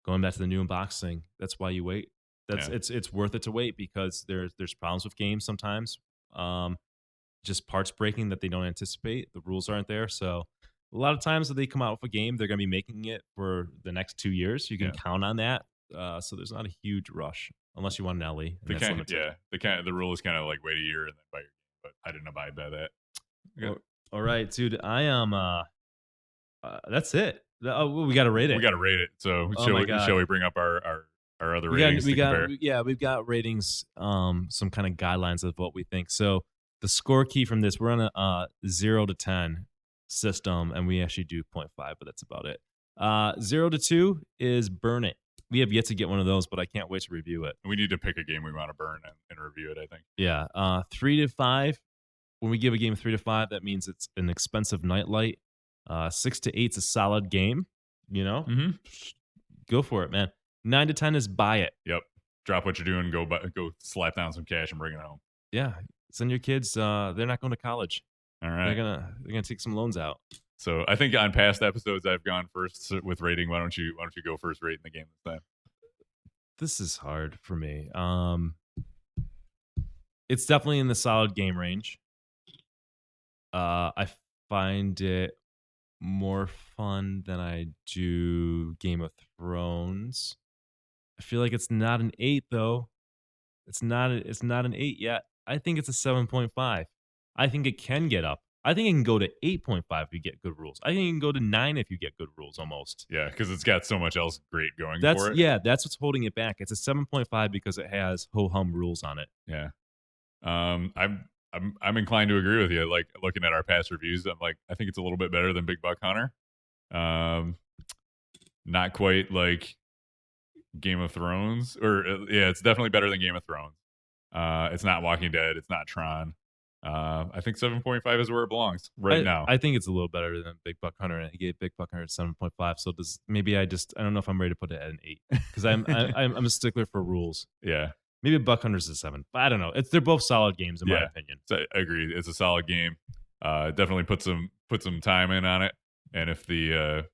going back to the new unboxing, that's why you wait. It's worth it to wait because there's problems with games sometimes. Just parts breaking that they don't anticipate. The rules aren't there. So a lot of times that they come out with a game, they're going to be making it for the next 2 years. You can count on that. So there's not a huge rush unless you want an LE. The rule is kind of like wait a year and then buy your game. But I didn't abide by that. Okay. All right, dude. I am. That's it. We got to rate it. We got to rate it. So shall we bring up our other ratings? We've got ratings. Some kind of guidelines of what we think. So the score key from this, we're on a 0 to 10 system, and we actually do 0.5, but that's about it. 0 to 2 is burn it. We have yet to get one of those, but I can't wait to review it. We need to pick a game we want to burn and review it, I think. Yeah. 3 to 5. When we give a game 3 to 5, that means it's an expensive nightlight. 6 to 8 is a solid game. Mm-hmm. Go for it, man. 9 to 10 is buy it. Yep. Drop what you're doing. Go slap down some cash and bring it home. Yeah. Send your kids. They're not going to college. All right. They're gonna take some loans out. So I think on past episodes I've gone first with rating. Why don't you go first rating the game this time? This is hard for me. It's definitely in the solid game range. I find it more fun than I do Game of Thrones. I feel like it's not an 8 though. It's not an 8 yet. I think it's a 7.5. I think it can get up. I think it can go to 8.5 if you get good rules. I think it can go to 9 if you get good rules almost. Yeah, because it's got so much else great going for it. Yeah, that's what's holding it back. It's a 7.5 because it has ho-hum rules on it. Yeah. I'm inclined to agree with you. Like looking at our past reviews, I'm like, I think it's a little bit better than Big Buck Hunter. Not quite like Game of Thrones. It's definitely better than Game of Thrones. It's not Walking Dead. It's not Tron. I think 7.5 is where it belongs now. I think it's a little better than Big Buck Hunter, and I gave Big Buck Hunter 7.5. So I don't know if I'm ready to put it at an 8 because I'm a stickler for rules. Yeah, maybe Buck Hunter's a 7, but I don't know. They're both solid games in my opinion. So I agree. It's a solid game. Definitely put some time in on it, and if the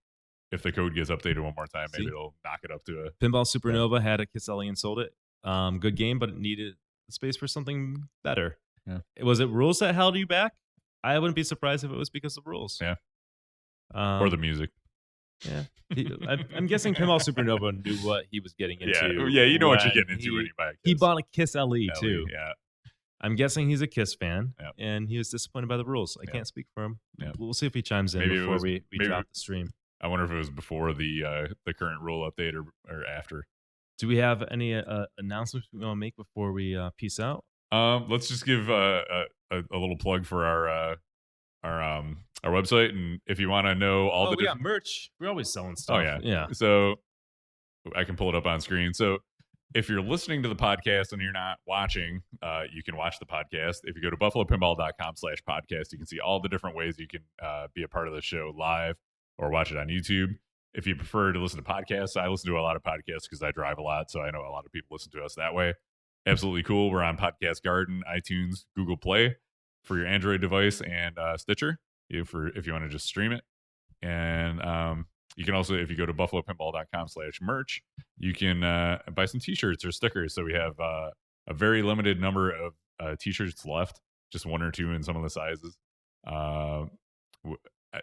code gets updated one more time, maybe it'll knock it up to a Pinball Supernova had a Kiss LE and sold it. Good game, but it needed space for something better. Yeah. Was it rules that held you back? I wouldn't be surprised if it was because of rules. Yeah. Or the music. Yeah. I'm guessing Pinball Supernova knew what he was getting into. Yeah, you know what you're getting into when you buy a Kiss. He bought a Kiss LE too. Yeah. I'm guessing he's a Kiss fan, Yep. and he was disappointed by the rules. I Yep. can't speak for him. Yep. We'll see if he chimes in Maybe it before was- we maybe- drop the stream. I wonder if it was before the current rule update or after. Do we have any announcements we want to make before we peace out? Let's just give a little plug for our website, and if you want to know all the we different got merch. We're always selling stuff. Oh, yeah. Yeah. So I can pull it up on screen. So if you're listening to the podcast and you're not watching, you can watch the podcast. If you go to buffalopinball.com/podcast, you can see all the different ways you can be a part of the show live or watch it on YouTube. If you prefer to listen to podcasts, I listen to a lot of podcasts because I drive a lot. So I know a lot of people listen to us that way. Absolutely cool. We're on Podcast Garden, iTunes, Google Play for your Android device, and Stitcher if you want to just stream it. And you can also, if you go to buffalopinball.com/merch, you can buy some t-shirts or stickers. So we have a very limited number of t-shirts left, just 1 or 2 in some of the sizes.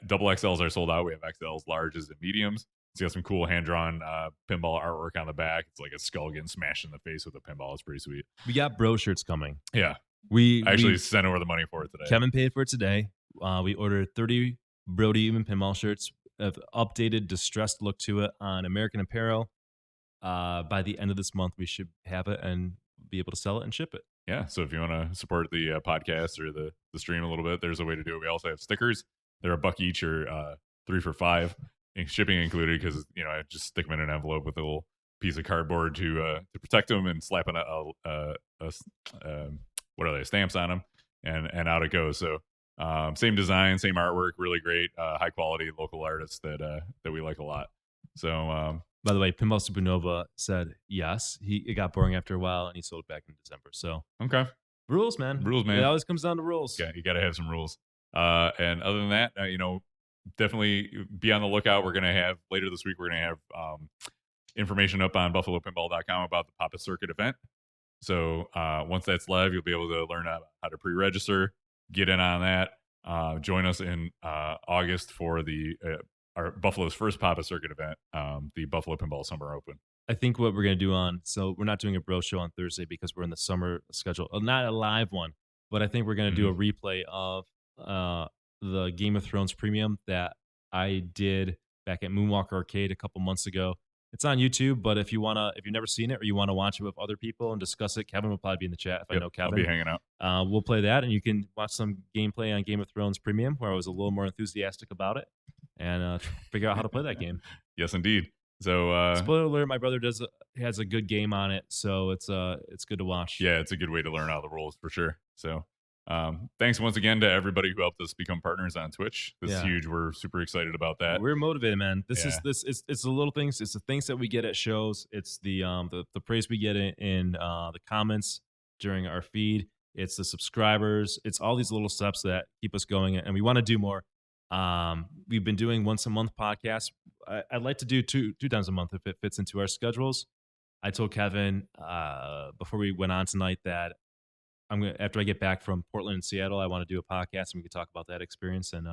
Double XLs are sold out. We have XLs, larges, and mediums. It's got some cool hand-drawn pinball artwork on the back. It's like a skull getting smashed in the face with a pinball. It's pretty sweet. We got bro shirts coming. Yeah. We I actually sent over the money for it today. Kevin paid for it today. We ordered 30 Brody Even pinball shirts, of updated, distressed look to it on American Apparel. By the end of this month, we should have it and be able to sell it and ship it. Yeah. So if you want to support the podcast or the stream a little bit, there's a way to do it. We also have stickers. They're $1 each or 3 for $5, and shipping included, because I just stick them in an envelope with a little piece of cardboard to protect them and slap what are they, stamps on them, and out it goes. So same design, same artwork, really great, high quality local artists that we like a lot. So By the way, Pinball Supernova said yes. It got boring after a while, and he sold it back in December. So okay, rules, man. Rules, man. It always comes down to rules. yeah, you got to have some rules. And other than that, definitely be on the lookout. We're gonna have later this week. We're gonna have information up on buffalopinball.com about the Papa Circuit event. So once that's live, you'll be able to learn how to pre-register, get in on that. Join us in August for our Buffalo's first Papa Circuit event, the Buffalo Pinball Summer Open. I think what we're going to do so we're not doing a bro show on Thursday because we're in the summer schedule. Not a live one, but I think we're going to do a replay of the Game of Thrones premium that I did back at Moonwalker Arcade a couple months ago. It's on YouTube, but if you've never seen it or you want to watch it with other people and discuss it, Kevin will probably be in the chat if I know Kevin. I'll be hanging out. We'll play that, and you can watch some gameplay on Game of Thrones Premium, where I was a little more enthusiastic about it, and figure out how to play that game. Yes, indeed. So Spoiler alert: my brother has a good game on it, so it's good to watch. yeah, it's a good way to learn all the rules for sure. So thanks once again to everybody who helped us become partners on Twitch. This is huge. We're super excited about that. We're motivated, man. It's the little things. It's the things that we get at shows. It's the praise we get in the comments during our feed. It's the subscribers. It's all these little steps that keep us going, and we want to do more. We've been doing once a month podcasts. I'd like to do two times a month if it fits into our schedules. I told Kevin before we went on tonight that after I get back from Portland and Seattle, I want to do a podcast and we could talk about that experience and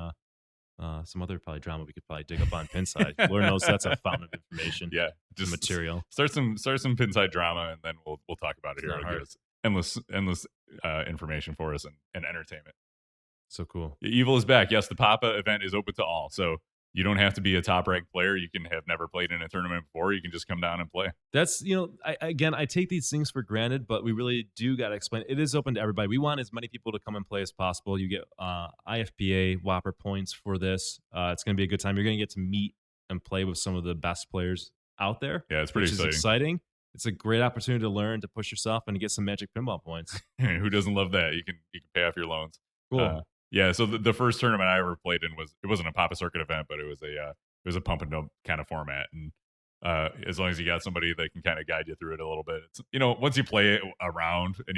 some other probably drama we could probably dig up on Pinside. Lord knows that's a fountain of information. Yeah, just material. Start some Pinside drama, and then we'll talk about it here. It's endless information for us and entertainment. So cool. Evil is back. Yes, the Papa event is open to all. So you don't have to be a top ranked player. You can have never played in a tournament before. You can just come down and play. That's, I take these things for granted, but we really do got to explain. It is open to everybody. We want as many people to come and play as possible. You get IFPA Whopper points for this. It's going to be a good time. You're going to get to meet and play with some of the best players out there. Yeah, it's pretty exciting. It's a great opportunity to learn, to push yourself, and to get some magic pinball points. Who doesn't love that? You can pay off your loans. Cool. Yeah, so the first tournament I ever played in wasn't a Papa Circuit event, but it was a pump and dump kind of format, and as long as you got somebody that can kind of guide you through it a little bit, it's, once you play it around and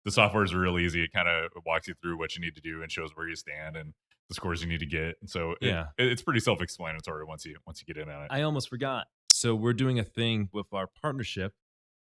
the software is real easy, it kind of walks you through what you need to do and shows where you stand and the scores you need to get, and so it's pretty self-explanatory once you get in on it. I almost forgot. So we're doing a thing with our partnership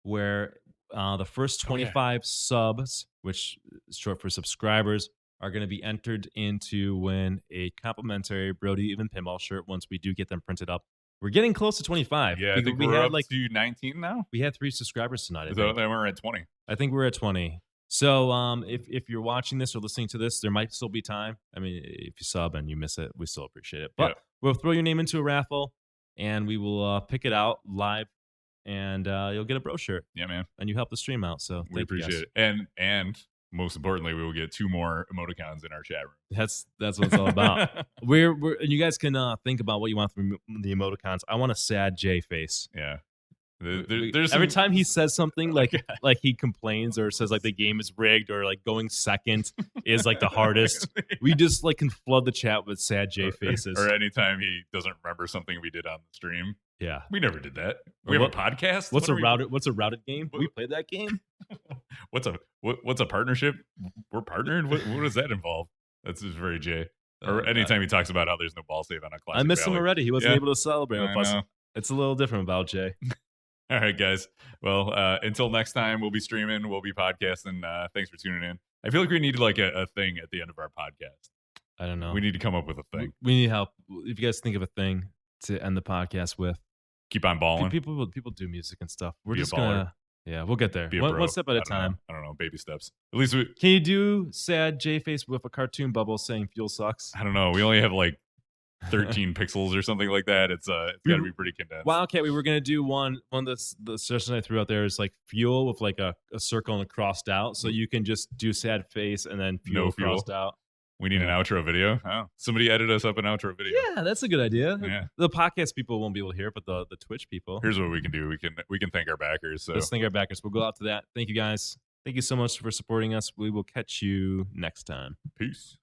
where the first 25 subs, which is short for subscribers, are going to be entered into win a complimentary Brody Even pinball shirt once we do get them printed up. We're getting close to 25. Yeah, I think we're up to 19 now. We had 3 subscribers tonight. So then we're at 20. I think we're at 20. So if you're watching this or listening to this, there might still be time. I mean, if you sub and you miss it, we still appreciate it. But Yeah. we'll throw your name into a raffle, and we will pick it out live, and you'll get a brochure, Yeah, man. and you help the stream out. So We thank you guys. appreciate it. And most importantly, we will get 2 more emoticons in our chat room. That's what it's all about. we're and you guys can think about what you want from the emoticons. I want a sad J face. Yeah. There's every time he says something like he complains or says like the game is rigged or like going second is like the hardest. We just like can flood the chat with sad J faces. Or anytime he doesn't remember something we did on the stream. Yeah, We never did that. We have a podcast. What's a routed game? We played that game. What's a partnership? We're partnered. What does that involve? That's just very Jay. Or anytime he talks about how there's no ball save on a classic. I missed him Valley. already. He wasn't Yeah. able to celebrate with I us. know. It's a little different about Jay. All right, guys. Well, until next time, we'll be streaming. We'll be podcasting. Thanks for tuning in. I feel like we need like a thing at the end of our podcast. I don't know. We need to come up with a thing. We need help. If you guys think of a thing to end the podcast with, Keep on balling. people do music and stuff. We're Be a just gonna, we'll get there. Be a One bro. step at a I don't know. time. I don't know. Baby steps. At least we. Can you do sad J face with a cartoon bubble saying "fuel sucks"? I don't know. We only have like 13 pixels or something like that. It's got to be pretty condensed. Wildcat, we were gonna do one of the suggestions I threw out there is like fuel with like a circle and a crossed out, so you can just do sad face and then fuel No fuel. crossed out. We need an outro video. Oh, somebody edit us up an outro video. Yeah, that's a good idea. Yeah. The podcast people won't be able to hear it, but the Twitch people. Here's what we can do. We can thank our backers. So Let's thank our backers. We'll go out to that. Thank you guys. Thank you so much for supporting us. We will catch you next time. peace.